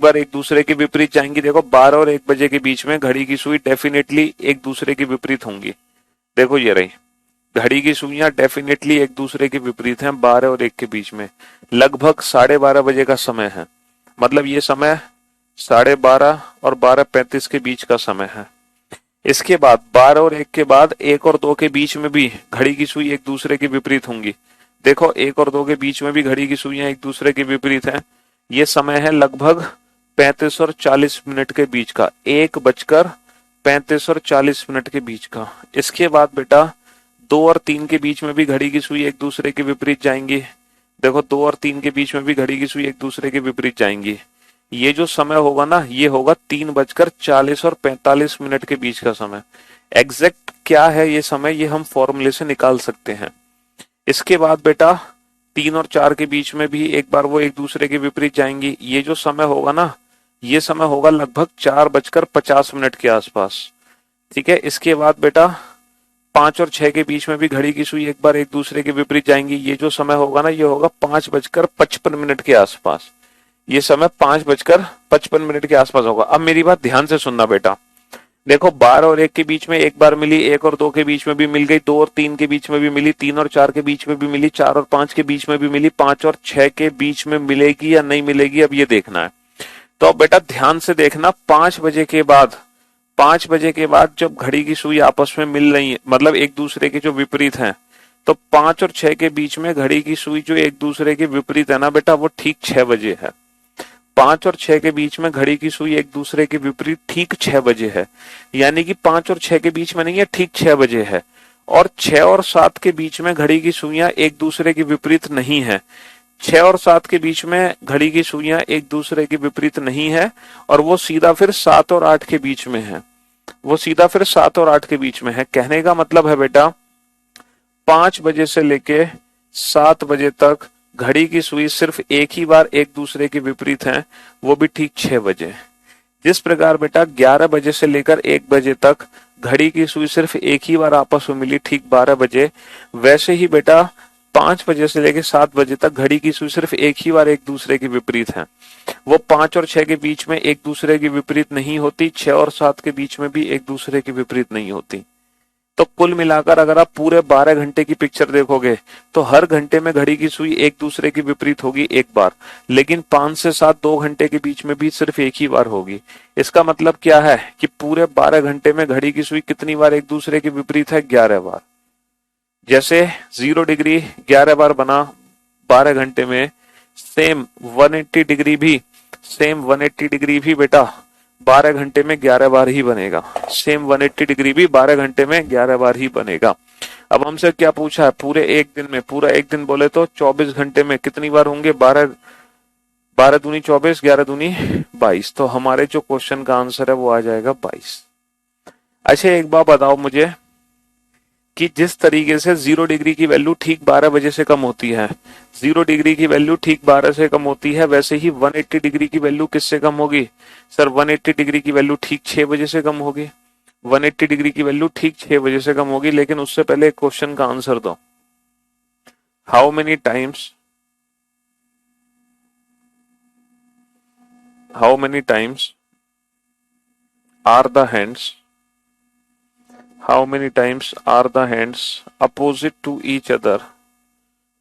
बार एक दूसरे के विपरीत जाएंगी। देखो 12 और 1 बजे के बीच में घड़ी की सुई डेफिनेटली एक दूसरे के विपरीत होंगी। देखो ये रही, घड़ी की सुइयां डेफिनेटली एक दूसरे के विपरीत हैं 12 और 1 के बीच में। लगभग 12:30 बजे का समय है, मतलब ये समय 12:30 और 12:35 के बीच का समय है। इसके बाद 12 और 1 के बाद 1 और 2 के बीच में भी घड़ी की सुई एक दूसरे के विपरीत होंगी। देखो 1 और 2 के बीच में भी घड़ी की सुइयां एक दूसरे के विपरीत हैं। ये समय है लगभग 35 और 40 मिनट के बीच का, 1:35 और 40 मिनट के बीच का। इसके बाद बेटा 2 और 3 के बीच में भी घड़ी की सुई एक दूसरे के विपरीत जाएंगी। देखो 2 और 3 के बीच में भी घड़ी की सुई एक दूसरे के विपरीत जाएंगी। ये जो समय होगा ना, ये होगा 3:40 और 45 मिनट के बीच का समय। एग्जैक्ट क्या है ये समय, ये हम फॉर्मूले से निकाल सकते हैं। इसके बाद बेटा 3 और 4 के बीच में भी एक बार वो एक दूसरे के विपरीत जाएंगी। ये जो समय होगा ना, ये समय होगा लगभग 4:50 के आसपास। ठीक है। इसके बाद बेटा 5 और 6 के बीच में भी घड़ी की सुई एक बार एक दूसरे के विपरीत जाएंगी। ये जो समय होगा ना, ये होगा 5:55 के आसपास। ये समय 5:55 के आसपास होगा। अब मेरी बात ध्यान से सुनना बेटा। देखो 12 और 1 के बीच में एक बार मिली, 1 और 2 के बीच में भी मिल गई, 2 और 3 के बीच में भी मिली, 3 और 4 के बीच में भी मिली, 4 और 5 के बीच में भी मिली, 5 और 6 के बीच में मिलेगी या नहीं मिलेगी, अब ये देखना है। तो अब बेटा ध्यान से देखना, 5 बजे के बाद जब घड़ी की सुई आपस में मिल रही है, मतलब एक दूसरे के जो विपरीत हैं, तो 5 और 6 के बीच में घड़ी की सुई जो एक दूसरे के विपरीत है ना बेटा, वो ठीक 6 बजे है। 5 और 6 के बीच में घड़ी की सुई एक दूसरे के विपरीत ठीक 6 बजे है। यानी कि 5 और 6 के बीच में नहीं है, ठीक 6 बजे है। और 6 और 7 के बीच में घड़ी की सुइयां एक दूसरे के विपरीत नहीं है। 6 और 7 के बीच में घड़ी की सुइयां एक दूसरे के विपरीत नहीं है, और वो सीधा फिर 7 और 8 के बीच में है। वो सीधा फिर 7 और 8 के बीच में है। कहने का मतलब है बेटा 5 बजे से लेके 7 बजे तक घड़ी की सुई सिर्फ एक ही बार एक दूसरे के विपरीत हैं, वो भी ठीक 6 बजे। जिस प्रकार बेटा 11 बजे से लेकर 1 बजे तक घड़ी की सुई सिर्फ एक ही बार आपस में मिली ठीक 12 बजे, वैसे ही बेटा 5 बजे से लेकर 7 बजे तक घड़ी की सुई सिर्फ एक ही बार एक दूसरे के विपरीत है। वो 5 और 6 के बीच में एक दूसरे के विपरीत नहीं होती, 6 और 7 के बीच में भी एक दूसरे के विपरीत नहीं होती। तो कुल मिलाकर अगर आप पूरे 12 घंटे की पिक्चर देखोगे, तो हर घंटे में घड़ी की सुई एक दूसरे के विपरीत होगी एक बार, लेकिन 5 से 7 2 घंटे के बीच में भी सिर्फ एक ही बार होगी। इसका मतलब क्या है कि पूरे 12 घंटे में घड़ी की सुई कितनी बार एक दूसरे के विपरीत है? 11 बार। जैसे 0 डिग्री 11 बार बना 12 घंटे में, सेम 180 डिग्री भी बेटा 12 घंटे में 11 बार ही बनेगा। सेम 180 डिग्री भी 12 घंटे में 11 बार ही बनेगा। अब हमसे क्या पूछा है? पूरे एक दिन में, पूरा एक दिन बोले तो 24 घंटे में कितनी बार होंगे? 12 दूनी 24, 11 दूनी 22। तो हमारे जो क्वेश्चन का आंसर है वो आ जाएगा 22। अच्छा एक बात बताओ मुझे कि जिस तरीके से 0 डिग्री की वैल्यू ठीक 12 बजे से कम होती है, 0 डिग्री की वैल्यू ठीक 12 से कम होती है, वैसे ही 180 डिग्री की वैल्यू किससे कम होगी? सर 180 डिग्री की वैल्यू ठीक 6 बजे से कम होगी। 180 डिग्री की वैल्यू ठीक 6 बजे से कम होगी। लेकिन उससे पहले क्वेश्चन का आंसर दो। How many times are the hands How many times are the hands opposite to each other?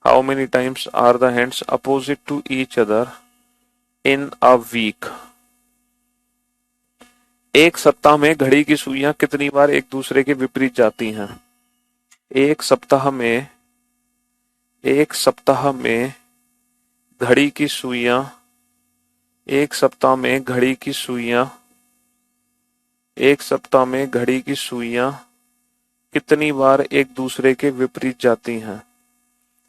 How many times are the hands opposite to each other in a week? एक सप्ताह में घड़ी की सुइयां कितनी बार एक दूसरे के विपरीत जाती हैं? एक सप्ताह में घड़ी की सुइयां एक सप्ताह में घड़ी की सुइयां कितनी बार एक दूसरे के विपरीत जाती हैं?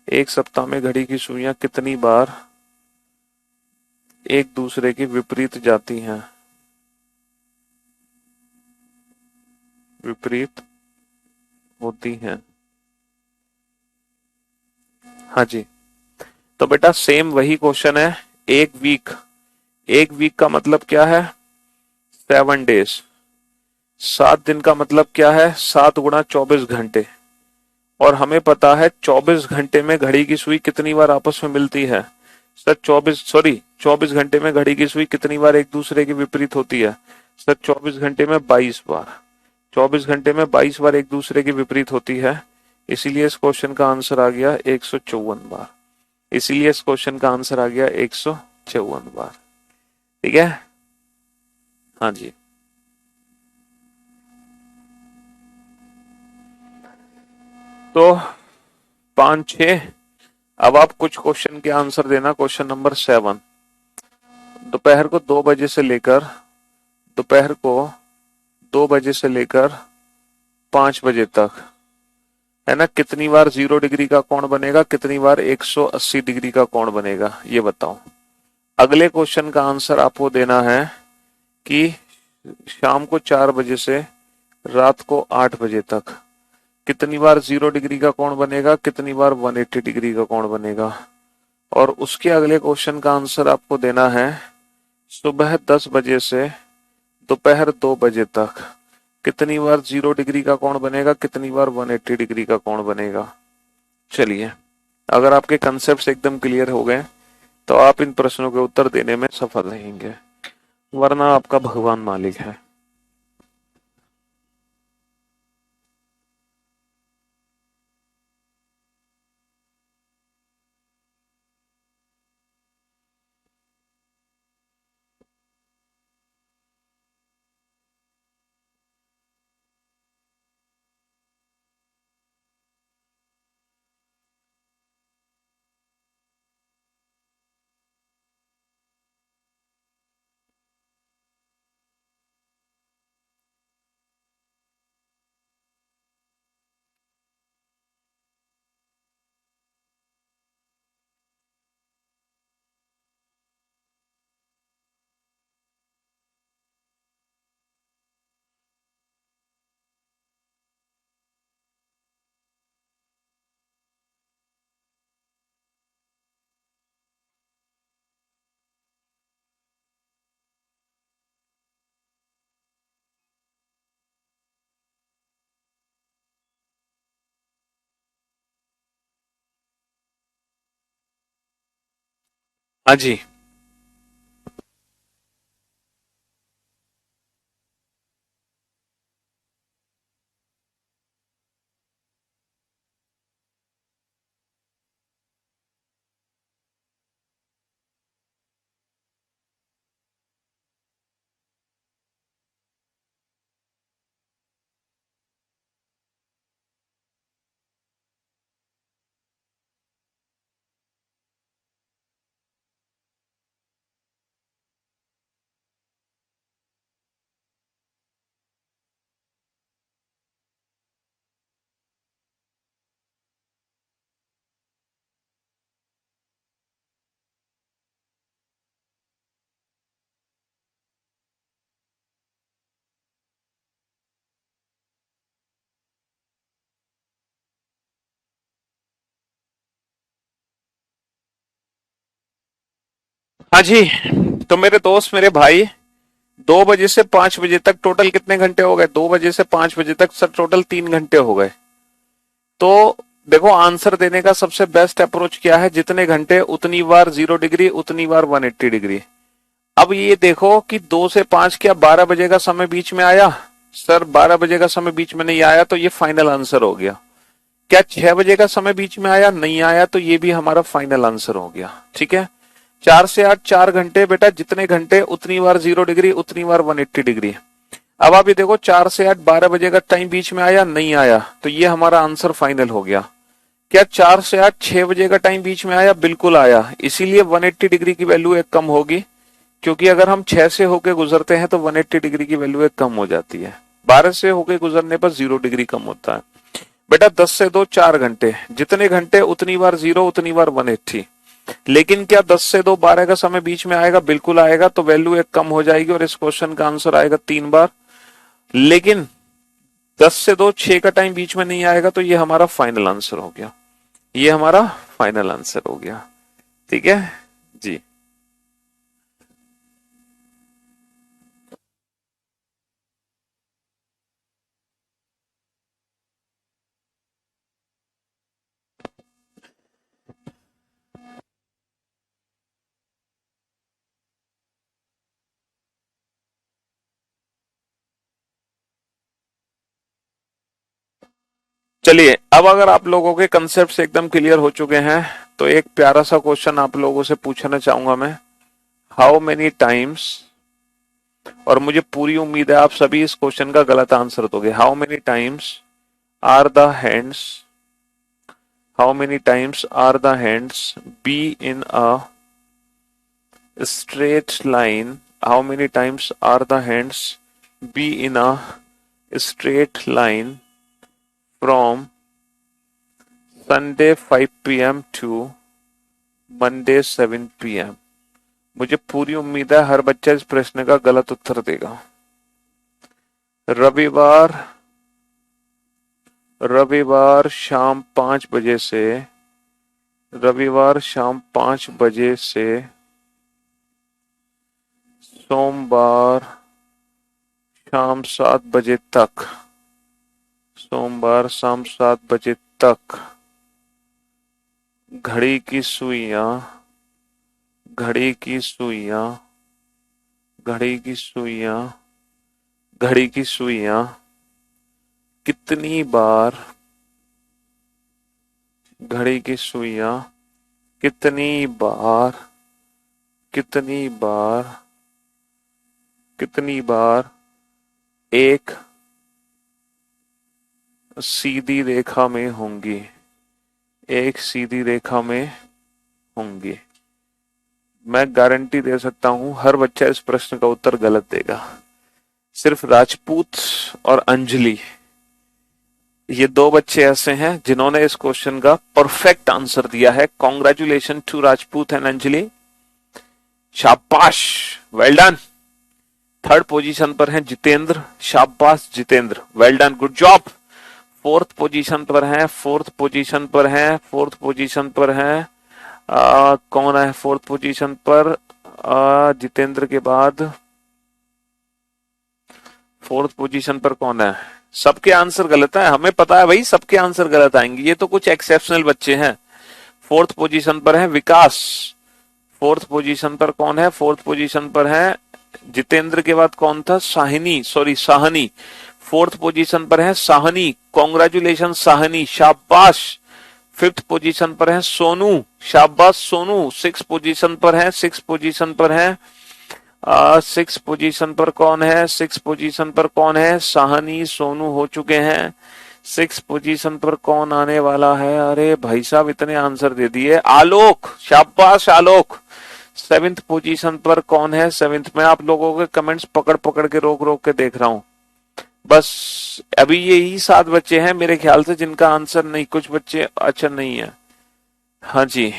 एक सप्ताह में घड़ी की सुइयां कितनी बार एक दूसरे के विपरीत जाती हैं? विपरीत होती हैं। हाँ जी। तो बेटा सेम वही क्वेश्चन है। एक वीक का मतलब क्या है? 7 डेज। 7 दिन का मतलब क्या है, 7 गुणा 24 घंटे। और हमें पता है 24 घंटे में घड़ी की सुई कितनी बार आपस में मिलती है। सर 24 घंटे में घड़ी की सुई कितनी बार एक दूसरे के विपरीत होती है। सर 24 घंटे में 22 बार। 24 घंटे में 22 बार एक दूसरे के विपरीत होती है। इसीलिए इस क्वेश्चन का आंसर आ गया 154 बार। इसीलिए इस क्वेश्चन का आंसर आ गया 154 बार। ठीक है, हाँ जी। तो 5 6। अब आप कुछ क्वेश्चन के आंसर देना। क्वेश्चन नंबर 7, दोपहर को 2 बजे से लेकर दोपहर को 2 बजे से लेकर 5 बजे तक, है ना, कितनी बार 0 डिग्री का कोण बनेगा, कितनी बार 180 डिग्री का कोण बनेगा, ये बताओ। अगले क्वेश्चन का आंसर आपको देना है कि शाम को 4 बजे से रात को 8 बजे तक कितनी बार 0 डिग्री का कोण बनेगा, कितनी बार 180 डिग्री का कोण बनेगा। और उसके अगले क्वेश्चन का आंसर आपको देना है सुबह 10 बजे से दोपहर 2 बजे तक कितनी बार 0 डिग्री का कोण बनेगा, कितनी बार 180 डिग्री का कोण बनेगा। चलिए, अगर आपके कंसेप्ट एकदम क्लियर हो गए तो आप इन प्रश्नों के उत्तर देने में सफल रहेंगे, वरना आपका भगवान मालिक है। हाँ जी। हाँ जी, तो मेरे दोस्त, मेरे भाई, 2 बजे से 5 बजे तक टोटल कितने घंटे हो गए? 2 बजे से 5 बजे तक सर टोटल 3 घंटे हो गए। तो देखो, आंसर देने का सबसे बेस्ट अप्रोच क्या है, जितने घंटे उतनी बार 0 डिग्री, उतनी बार 180 डिग्री। अब ये देखो कि 2 से 5 क्या 12 बजे का समय बीच में आया? सर 12 बजे का समय बीच में नहीं आया, तो ये फाइनल आंसर हो गया। क्या 6 बजे का समय बीच में आया? नहीं आया, तो ये भी हमारा फाइनल आंसर हो गया। ठीक है, 4 से 8 4 घंटे बेटा, जितने घंटे उतनी बार 0 डिग्री, उतनी बार 180 डिग्री। अब आप ये देखो, 4 से 8 12 बजे का टाइम बीच में आया? नहीं आया, तो ये हमारा आंसर फाइनल हो गया। क्या 4 से 8 6 बजे का टाइम बीच में आया? बिल्कुल आया, इसीलिए 180 डिग्री की वैल्यू एक कम होगी, क्योंकि अगर हम 6 से होके गुजरते हैं तो 180 डिग्री की वैल्यू एक कम हो जाती है। 12 से होके गुजरने पर 0 डिग्री कम होता है। बेटा 10 से 2 4 घंटे, जितने घंटे उतनी बार 0, उतनी बार 180। लेकिन क्या 10 से 2 12 का समय बीच में आएगा? बिल्कुल आएगा, तो वैल्यू एक कम हो जाएगी और इस क्वेश्चन का आंसर आएगा 3 बार। लेकिन 10 से 2 6 का टाइम बीच में नहीं आएगा, तो ये हमारा फाइनल आंसर हो गया। ये हमारा फाइनल आंसर हो गया। ठीक है जी। चलिए, अब अगर आप लोगों के कंसेप्ट एकदम क्लियर हो चुके हैं तो एक प्यारा सा क्वेश्चन आप लोगों से पूछना चाहूंगा मैं। हाउ मेनी टाइम्स, और मुझे पूरी उम्मीद है आप सभी इस क्वेश्चन का गलत आंसर दोगे। How many times are the hands, how many times are the hands be in a straight line, how many times are the hands be in a straight line from Sunday 5 p.m. to Monday 7 p.m. मुझे पूरी उम्मीद है हर बच्चा इस प्रश्न का गलत उत्तर देगा। रविवार रविवार शाम 5 बजे से, रविवार शाम 5 बजे से सोमवार शाम 7 बजे तक, सोमवार शाम 7 बजे तक घड़ी की सुइयां, घड़ी की सुइयां, घड़ी की सुइयां, घड़ी की सुइयां कितनी बार, घड़ी की सुइयां कितनी बार, कितनी बार, कितनी बार एक सीधी रेखा में होंगी, एक सीधी रेखा में होंगी। मैं गारंटी दे सकता हूं हर बच्चा इस प्रश्न का उत्तर गलत देगा। सिर्फ राजपूत और अंजलि, ये दो बच्चे ऐसे हैं जिन्होंने इस क्वेश्चन का परफेक्ट आंसर दिया है। Congratulation to Rajput and Anjali, शाबाश, वेल डन। थर्ड पोजीशन पर हैं जितेंद्र, शाबाश Jitendra, well done, good job. Fourth position पर हैं, फोर्थ पोजीशन पर हैं, फोर्थ पोजीशन पर हैं, कौन है फोर्थ पोजीशन पर? जितेंद्र के बाद फोर्थ पोजीशन पर कौन है? सबके आंसर गलत है, हमें पता है भाई सबके आंसर गलत आएंगे, ये तो कुछ एक्सेप्शनल बच्चे हैं। फोर्थ पोजीशन पर है विकास, फोर्थ पोजीशन पर कौन है? फोर्थ पोजीशन पर है जितेंद्र के बाद कौन था? Sawhney, sorry Sahni, fourth position पर है साहनी, कॉन्ग्रेचुलेशन साहनी, शाबाश। फिफ्थ पोजीशन पर है सोनू, शाबाश सोनू। सिक्स पोजीशन पर है, सिक्स पोजीशन पर है, सिक्स पोजीशन पर कौन है? सिक्स पोजीशन पर कौन है? साहनी सोनू हो चुके हैं। सिक्स पोजीशन पर कौन आने वाला है? अरे भाई साहब इतने आंसर दे दिए। आलोक, शाबाश आलोक। सेवेंथ पोजीशन पर कौन है? सेवेंथ में आप लोगों के कमेंट्स पकड़ पकड़ के रोक रोक के देख रहा हूं। बस अभी यही 7 बच्चे हैं मेरे ख्याल से जिनका आंसर नहीं, कुछ बच्चे अच्छा नहीं है। हाँ जी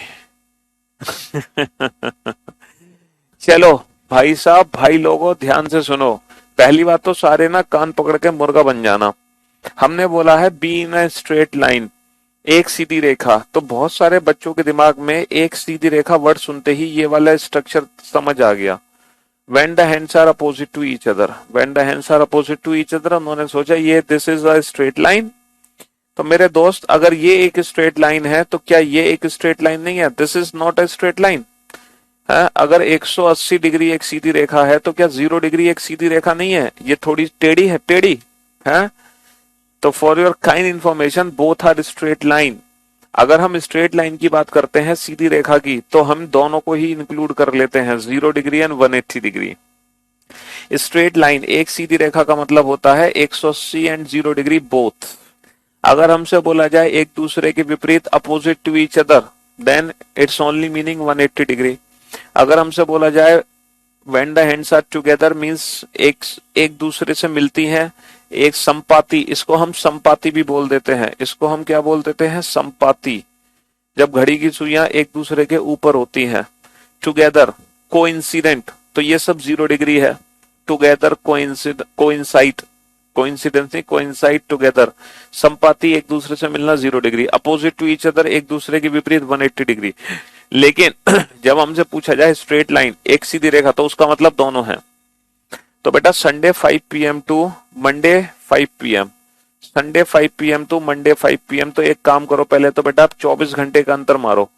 चलो भाई साहब, भाई लोगों ध्यान से सुनो। पहली बात तो सारे ना कान पकड़ के मुर्गा बन जाना। हमने बोला है be in a straight line, एक सीधी रेखा। तो बहुत सारे बच्चों के दिमाग में एक सीधी रेखा वर्ड सुनते ही ये वाला स्ट्रक्चर समझ आ गया। When the hands are opposite to each other, when the hands are opposite to each other, उन्होंने सोचा ये this is a straight line. तो मेरे दोस्त अगर ये एक स्ट्रेट लाइन है तो क्या ये एक स्ट्रेट लाइन नहीं है? This is not a straight line. अगर 180 डिग्री एक सीधी रेखा है तो क्या 0 डिग्री एक सीधी रेखा नहीं है? ये थोड़ी टेढ़ी है, टेढ़ी है। तो for your kind information both are straight line. अगर हम स्ट्रेट लाइन की बात करते हैं सीधी रेखा की, तो हम दोनों को ही इंक्लूड कर लेते हैं, 0 degree and 180 degree. Straight line एक सीधी रेखा का मतलब होता है 180 एंड 0 डिग्री बोथ। अगर हमसे बोला जाए एक दूसरे के विपरीत, opposite to each other, then it's only meaning 180 degree. अगर हमसे बोला जाए when the hands are together means एक दूसरे से मिलती हैं, एक संपाती, इसको हम संपाती भी बोल देते हैं। इसको हम क्या बोल देते हैं? संपाती। जब घड़ी की सुइयां एक दूसरे के ऊपर होती हैं। टुगेदर, कोइंसिडेंट, तो ये सब 0 डिग्री है। टुगेदर, कोइंसाइड, कोइंसिडेंस नहीं, कोइंसाइड टुगेदर। संपाती एक दूसरे से मिलना 0 degree. Opposite to each other एक दूसरे के विपरीत 180 डिग्री। लेकिन जब हमसे पूछा जाए स्ट्रेट लाइन एक सीधी रेखा, तो उसका मतलब दोनों है। तो बेटा Sunday 5 PM to Monday 5 PM, Sunday 5 PM to Monday 5 PM। तो एक काम करो, पहले तो बेटा आप 24 घंटे का अंतर मारो,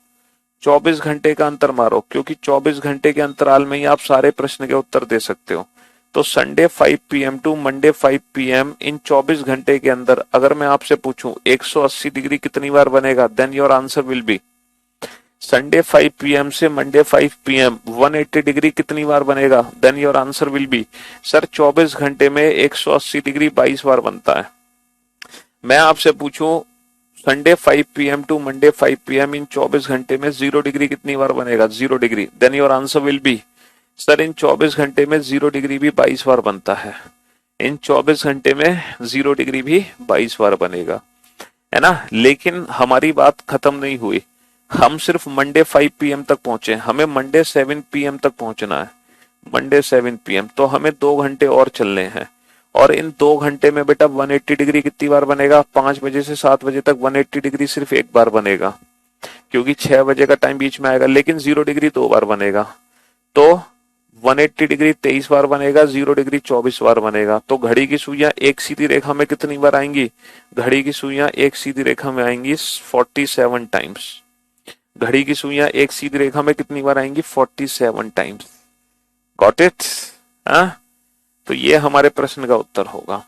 24 घंटे का अंतर मारो, क्योंकि 24 घंटे के अंतराल में ही आप सारे प्रश्न के उत्तर दे सकते हो। तो Sunday 5 PM to Monday 5 PM, इन 24 घंटे के अंदर अगर मैं आपसे पूछूं 180 डिग्री कितनी बार बनेगा, then your answer will be Sunday 5 PM से मंडे 5 PM 180 डिग्री कितनी बार बनेगा, then your answer will be sir 24 घंटे में 180 डिग्री 22 बार बनता है। मैं आपसे पूछूं Sunday 5 PM to Monday 5 PM, इन 24 घंटे में 0 डिग्री कितनी बार बनेगा, 0 degree, then your answer will be sir इन 24 घंटे में 0 डिग्री भी 22 बार बनता है। इन 24 घंटे में 0 डिग्री भी 22 बार बनेगा, है ना। लेकिन हमारी बात खत्म नहीं हुई, हम सिर्फ मंडे 5 PM तक पहुंचे, हमें मंडे 7 PM तक पहुंचना है। मंडे 7 PM तो हमें 2 घंटे और चलने हैं, और इन 2 घंटे में बेटा 180 डिग्री कितनी बार बनेगा, 5 बजे से 7 बजे तक 180 डिग्री सिर्फ एक बार बनेगा, क्योंकि 6 बजे का टाइम बीच में आएगा। लेकिन 0 डिग्री 2 बार बनेगा, तो 180 डिग्री 23 बार बनेगा, 0 डिग्री 24 बार बनेगा। तो घड़ी की सुइयां एक सीधी रेखा में कितनी बार आएंगी, घड़ी की सुइयां एक सीधी रेखा में आएंगी 47 टाइम्स। घड़ी की सुइयां एक सीधी रेखा में कितनी बार आएंगी, 47 टाइम्स। Got it? तो ये हमारे प्रश्न का उत्तर होगा।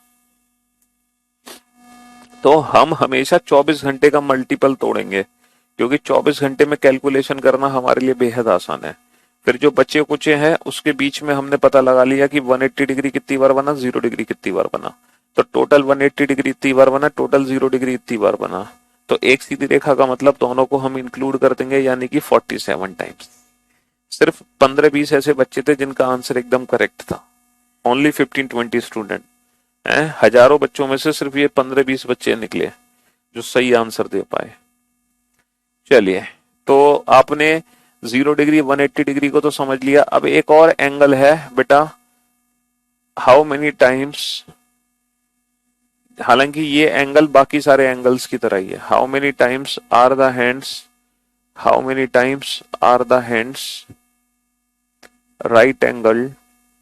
तो हम हमेशा 24 घंटे का मल्टीपल तोड़ेंगे, क्योंकि 24 घंटे में कैलकुलेशन करना हमारे लिए बेहद आसान है। फिर जो बचे कुचे हैं उसके बीच में हमने पता लगा लिया कि 180 डिग्री कितनी बार बना, 0 डिग्री कितनी बार बना, तो टोटल 180 डिग्री इतनी बार बना, टोटल 0 डिग्री इतनी बार बना। तो एक सीधी रेखा का मतलब दोनों को हम इंक्लूड कर देंगे, यानी कि 47 टाइम्स। सिर्फ 15-20 ऐसे बच्चे थे जिनका आंसर एकदम करेक्ट था, ओनली 15-20 स्टूडेंट, हजारों बच्चों में से सिर्फ ये 15-20 बच्चे निकले जो सही आंसर दे पाए। चलिए, तो आपने 0 डिग्री 180 डिग्री को तो समझ लिया। अब एक और एंगल है बेटा, हाउ मेनी टाइम्स, हालांकि ये एंगल बाकी सारे एंगल्स की तरह ही है। How many times are the hands, how many times are the hands right angle,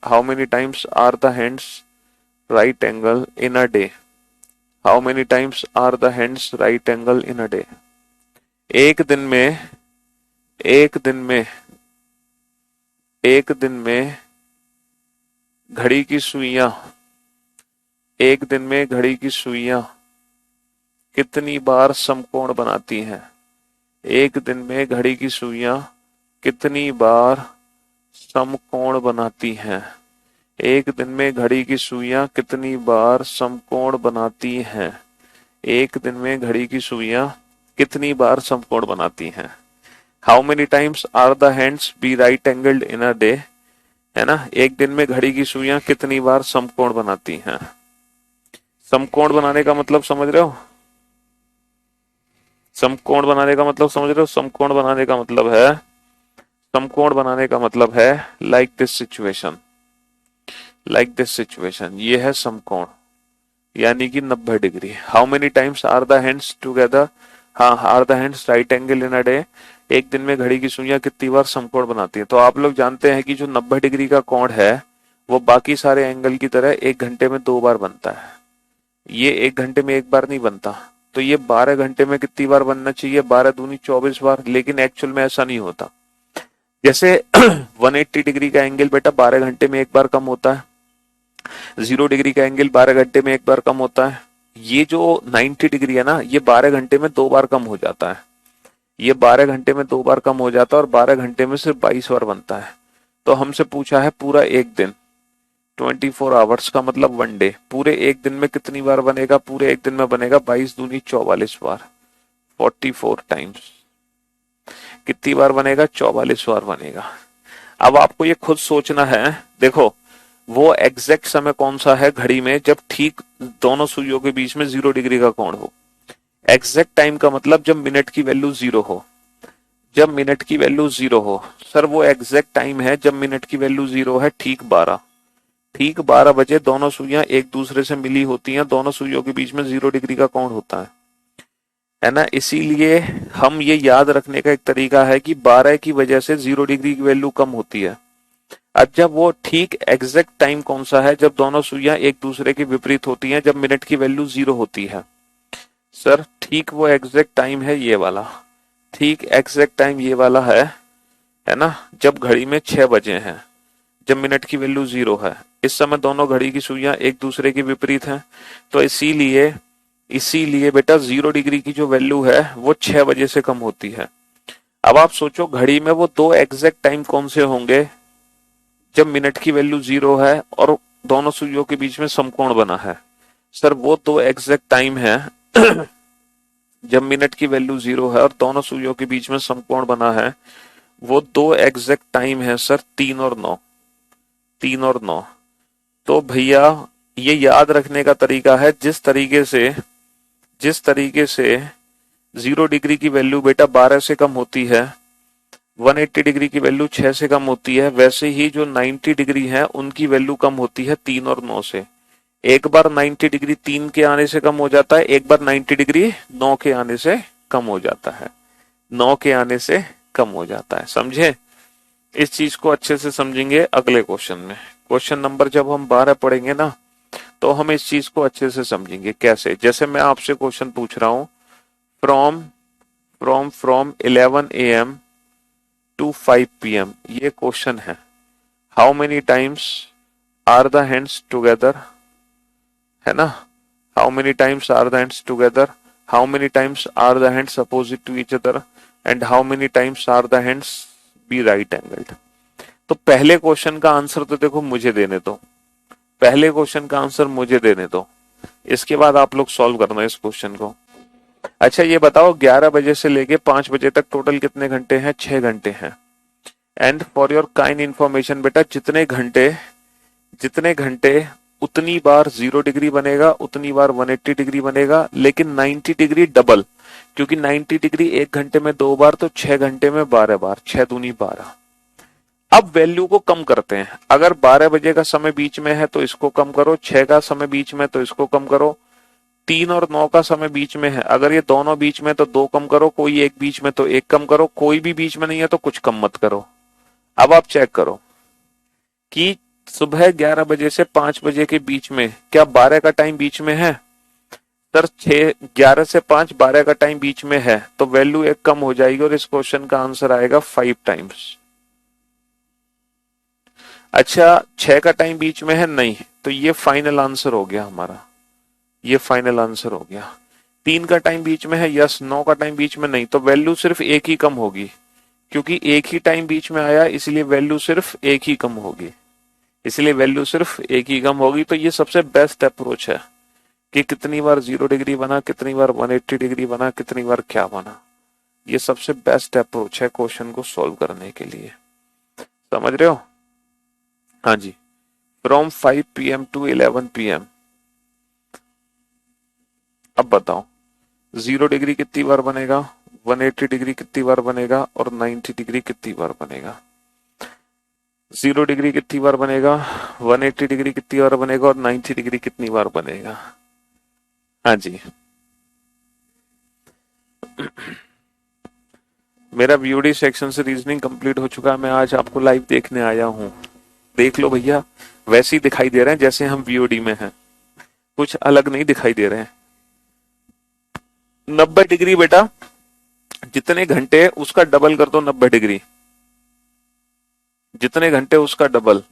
how many times are the hands right angle in a day, how many times are the hands right angle in a day. एक दिन में, एक दिन में, एक दिन में घड़ी की सुइयां, एक दिन में घड़ी की सुइयां कितनी बार समकोण बनाती हैं, एक दिन में घड़ी की सुइयां कितनी बार समकोण बनाती हैं, एक दिन में घड़ी की सुइयां कितनी बार समकोण बनाती हैं, एक दिन में घड़ी की सुइयां कितनी बार समकोण बनाती हैं। How many times are the hands be right angled in a day, है ना। एक दिन में घड़ी की सुइयां कितनी बार समकोण बनाती हैं। समकोण बनाने का मतलब समझ रहे हो, समकोण बनाने का मतलब समझ रहे हो, समकोण बनाने का मतलब है, समकोण बनाने का मतलब है like this situation, like this situation, ये है समकोण, यानी कि 90 डिग्री। How many times are the hands together, हाँ, are the hands right angle in a day, एक दिन में घड़ी की सुइयां कितनी बार समकोण बनाती है। तो आप लोग जानते हैं कि जो 90 डिग्री का कोण है वो बाकी सारे एंगल की तरह 1 घंटे में 2 बार बनता है, ये 1 घंटे में 1 बार नहीं बनता। तो ये 12 घंटे में कितनी बार बनना चाहिए, 12 दूनी 24 बार, लेकिन एक्चुअल में ऐसा नहीं होता। जैसे 180 डिग्री का एंगल बेटा 12 घंटे में 1 बार कम होता है, 0 डिग्री का एंगल 12 घंटे में 1 बार कम होता है, ये जो 90 डिग्री है ना, ये 12 घंटे में 2 बार कम हो जाता है, ये 12 घंटे में 2 बार कम हो जाता है, और 12 घंटे में सिर्फ 22 बार बनता है। तो हमसे पूछा है पूरा एक दिन, 24 आवर्स का मतलब 1 डे, पूरे एक दिन में कितनी बार बनेगा, पूरे एक दिन में बनेगा 22 दूनी 44 बार, 44 टाइम्स। कितनी बार बनेगा, 44 बार बनेगा। अब आपको ये खुद सोचना है, देखो वो एग्जैक्ट समय कौन सा है घड़ी में जब ठीक दोनों सुइयों के बीच में 0 डिग्री का कोण हो। एग्जैक्ट टाइम का मतलब जब मिनट की वैल्यू 0 हो, जब मिनट की वैल्यू 0 हो। सर वो एग्जैक्ट टाइम है जब मिनट की वैल्यू 0 है, ठीक 12, ठीक 12 बजे दोनों सुइयां एक दूसरे से मिली होती हैं, दोनों सुइयों के बीच में 0 डिग्री का कोण होता है ना। इसीलिए हम ये याद रखने का एक तरीका है कि 12 की वजह से 0 डिग्री की वैल्यू कम होती है। अब जब वो ठीक एग्जैक्ट टाइम कौन सा है, जब दोनों सुइयां एक दूसरे के विपरीत होती हैं, जब मिनट की वैल्यू 0 होती है। सर ठीक वो एग्जैक्ट टाइम है ये वाला, ठीक एग्जैक्ट टाइम ये वाला है ना, जब घड़ी में 6 बजे हैं, जब मिनट की वैल्यू 0 है। इस समय दोनों घड़ी की सुइयां एक दूसरे के विपरीत हैं, तो इसीलिए इसीलिए बेटा 0 डिग्री की जो वैल्यू है वो 6 बजे से कम होती है। अब आप सोचो घड़ी में वो दो एग्जैक्ट टाइम कौन से होंगे जब मिनट की वैल्यू 0 है और दोनों सुइयों के बीच में समकोण बना है। सर वो दो एग्जैक्ट टाइम है जब मिनट की वैल्यू 0 है और दोनों सुइयों के बीच में समकोण बना है। वो दो एग्जैक्ट टाइम है सर 3 और 9। 3 और 9। तो भैया ये याद रखने का तरीका है, जिस तरीके से 0 डिग्री की वैल्यू बेटा 12 से कम होती है, 180 डिग्री की वैल्यू 6 से कम होती है, वैसे ही जो 90 डिग्री है उनकी वैल्यू कम होती है 3 और 9 से। एक बार 90 डिग्री 3 के आने से कम हो जाता है, एक बार 90 डिग्री 9 के आने से कम हो जाता है। 9 के आने से कम हो जाता है, समझे? इस चीज को अच्छे से समझेंगे अगले क्वेश्चन में। क्वेश्चन नंबर जब हम 12 पढ़ेंगे ना, तो हम इस चीज को अच्छे से समझेंगे। कैसे? जैसे मैं आपसे क्वेश्चन पूछ रहा हूं, from from 11 AM to 5 PM, ये क्वेश्चन है। How many times are the hands together, है ना? How many times are the hands together, how many times are the hands opposite to each other, and how many times are the hands be right angled. तो पहले question का answer तो देखो मुझे देने दो, पहले क्वेश्चन का आंसर मुझे देने दो, इसके बाद आप लोग सॉल्व करना इस क्वेश्चन को। अच्छा ये बताओ 11 बजे से लेके 5 बजे तक टोटल कितने घंटे हैं? 6 घंटे हैं। And for your kind information बेटा, जितने घंटे उतनी बार 0 डिग्री बनेगा, उतनी बार 180 डिग्री बनेगा, लेकिन 90 डिग्री डबल, क्योंकि 90 डिग्री 1 घंटे में 2 बार, तो 6 घंटे में 12 बार, 6 दूनी 12। अब वैल्यू को कम करते हैं। अगर 12 बजे का समय बीच में है तो इसको कम करो, 6 का समय बीच में तो इसको कम करो, 3 और 9 का समय बीच में है, अगर ये दोनों बीच में तो 2 कम करो, कोई एक बीच में तो 1 कम करो, कोई भी बीच में नहीं है तो कुछ कम मत करो। अब आप चेक करो कि सुबह 11 बजे से 5 बजे के बीच में क्या 12 का टाइम बीच में है? सर 11 से 5 12 का टाइम बीच में है, तो वैल्यू एक कम हो जाएगी और इस क्वेश्चन का आंसर आएगा 5 टाइम्स। अच्छा 6 का टाइम बीच में है? नहीं, तो ये फाइनल आंसर हो गया हमारा, ये फाइनल आंसर हो गया। 3 का टाइम बीच में है? यस। 9 का टाइम बीच में नहीं, तो वैल्यू सिर्फ एक ही कम होगी, क्योंकि एक ही टाइम बीच में आया, इसलिए वैल्यू सिर्फ एक ही कम होगी, इसलिए वैल्यू सिर्फ एक ही कम होगी। तो ये सबसे बेस्ट अप्रोच है कि कितनी बार 0 डिग्री बना, कितनी बार 180 डिग्री बना, कितनी बार क्या बना। ये सबसे बेस्ट अप्रोच है क्वेश्चन को सॉल्व करने के लिए, समझ रहे हो? हाँ जी। From 5 PM to 11 PM। अब बताओ 0 डिग्री कितनी बार बनेगा, 180 डिग्री कितनी बार बनेगा, और 90 डिग्री कितनी बार बनेगा? 0 डिग्री कितनी बार बनेगा, 180 डिग्री कितनी बार बनेगा, और 90 डिग्री कितनी बार बनेगा? हाँ जी। मेरा बीओडी सेक्शन से रीजनिंग कंप्लीट हो चुका है, मैं आज आपको लाइव देखने आया हूँ। देख लो भैया, वैसे ही दिखाई दे रहे हैं जैसे हम बीओडी में हैं, कुछ अलग नहीं दिखाई दे रहे हैं। 90 डिग्री बेटा जितने घंटे उसका डबल कर दो, 90 डिग्री जितने घंटे उसका डबल।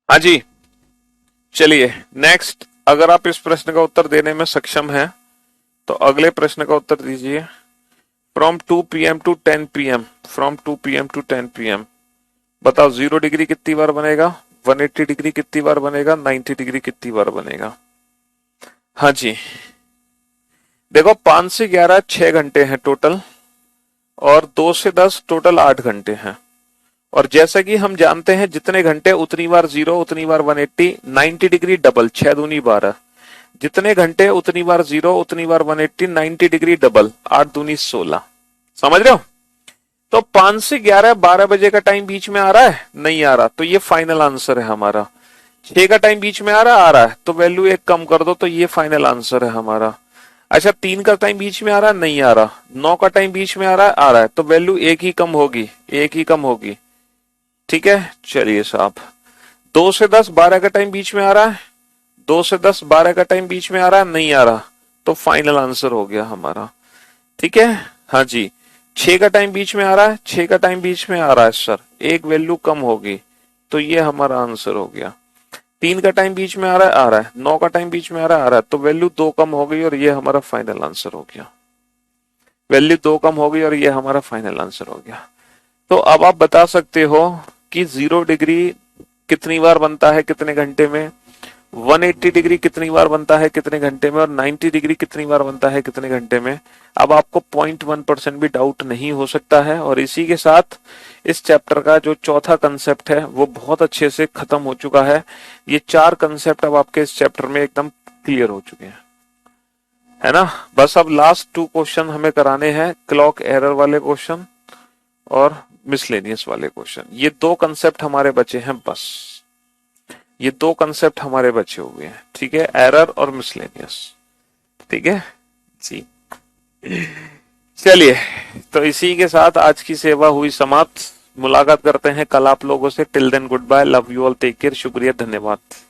हाँ जी, चलिए नेक्स्ट। अगर आप इस प्रश्न का उत्तर देने में सक्षम हैं तो अगले प्रश्न का उत्तर दीजिए। From 2 PM to 10 PM, from 2 PM to 10 PM, बताओ 0 डिग्री कितनी बार बनेगा, 180 डिग्री कितनी बार बनेगा, 90 डिग्री कितनी बार बनेगा। हाँ जी, देखो 5 से 11 6 घंटे हैं टोटल, और 2 से 10 टोटल 8 घंटे हैं। और जैसा कि हम जानते हैं जितने घंटे उतनी बार 0 उतनी बार 180, 90 डिग्री डबल, 6 दूनी 12, जितने घंटे उतनी बार 0 उतनी बार 180, 90 डिग्री डबल, 8 दूनी 16। समझ रहे हो? तो 5 से 11 12 बजे का टाइम बीच में आ रहा है, नहीं आ रहा, तो ये फाइनल आंसर है हमारा। 6 का टाइम बीच में आ रहा है, तो वैल्यू एक कम कर दो, तो ये फाइनल आंसर है हमारा। अच्छा, 3 का टाइम बीच में आ रहा है, नहीं आ रहा। 9 का टाइम बीच में आ रहा है, तो वैल्यू एक ही कम होगी, एक ही कम होगी। ठीक है, चलिए साहब। 2 से 10 12 का टाइम बीच में आ रहा है, 2 से 10 12 का टाइम बीच में आ रहा है, नहीं आ रहा, तो फाइनल आंसर हो गया हमारा। ठीक है, हाँ जी। 6 का टाइम बीच में आ रहा है, 6 का टाइम बीच में आ रहा है सर, एक वैल्यू कम होगी, तो ये हमारा आंसर हो गया। 3 का टाइम बीच में आ रहा है, 9 का टाइम बीच में आ रहा है, तो वैल्यू 2 कम हो गई और ये हमारा फाइनल आंसर हो गया। वैल्यू 2 कम हो गई और ये हमारा फाइनल आंसर हो गया। तो अब आप बता सकते हो कि 0 डिग्री कितनी बार बनता है कितने घंटे में, 180 डिग्री कितनी बार बनता है कितने घंटे में, और 90 डिग्री कितनी बार बनता है कितने घंटे में। अब आपको 0.1% भी डाउट नहीं हो सकता है। और इसी के साथ इस चैप्टर का जो चौथा कंसेप्ट है वो बहुत अच्छे से खत्म हो चुका है। ये 4 कंसेप्ट अब आपके इस चैप्टर में एकदम क्लियर हो चुके हैं, है ना। बस अब लास्ट 2 क्वेश्चन हमें कराने हैं, क्लॉक एरर वाले क्वेश्चन और मिसलेनियस वाले क्वेश्चन। ये 2 कंसेप्ट हमारे बचे हैं, बस ये 2 कंसेप्ट हमारे बचे हुए हैं। ठीक है, एरर और मिसलेनियस। ठीक है जी, चलिए। तो इसी के साथ आज की सेवा हुई समाप्त। मुलाकात करते हैं कल आप लोगों से। Till then goodbye, love you all, take care, शुक्रिया, धन्यवाद।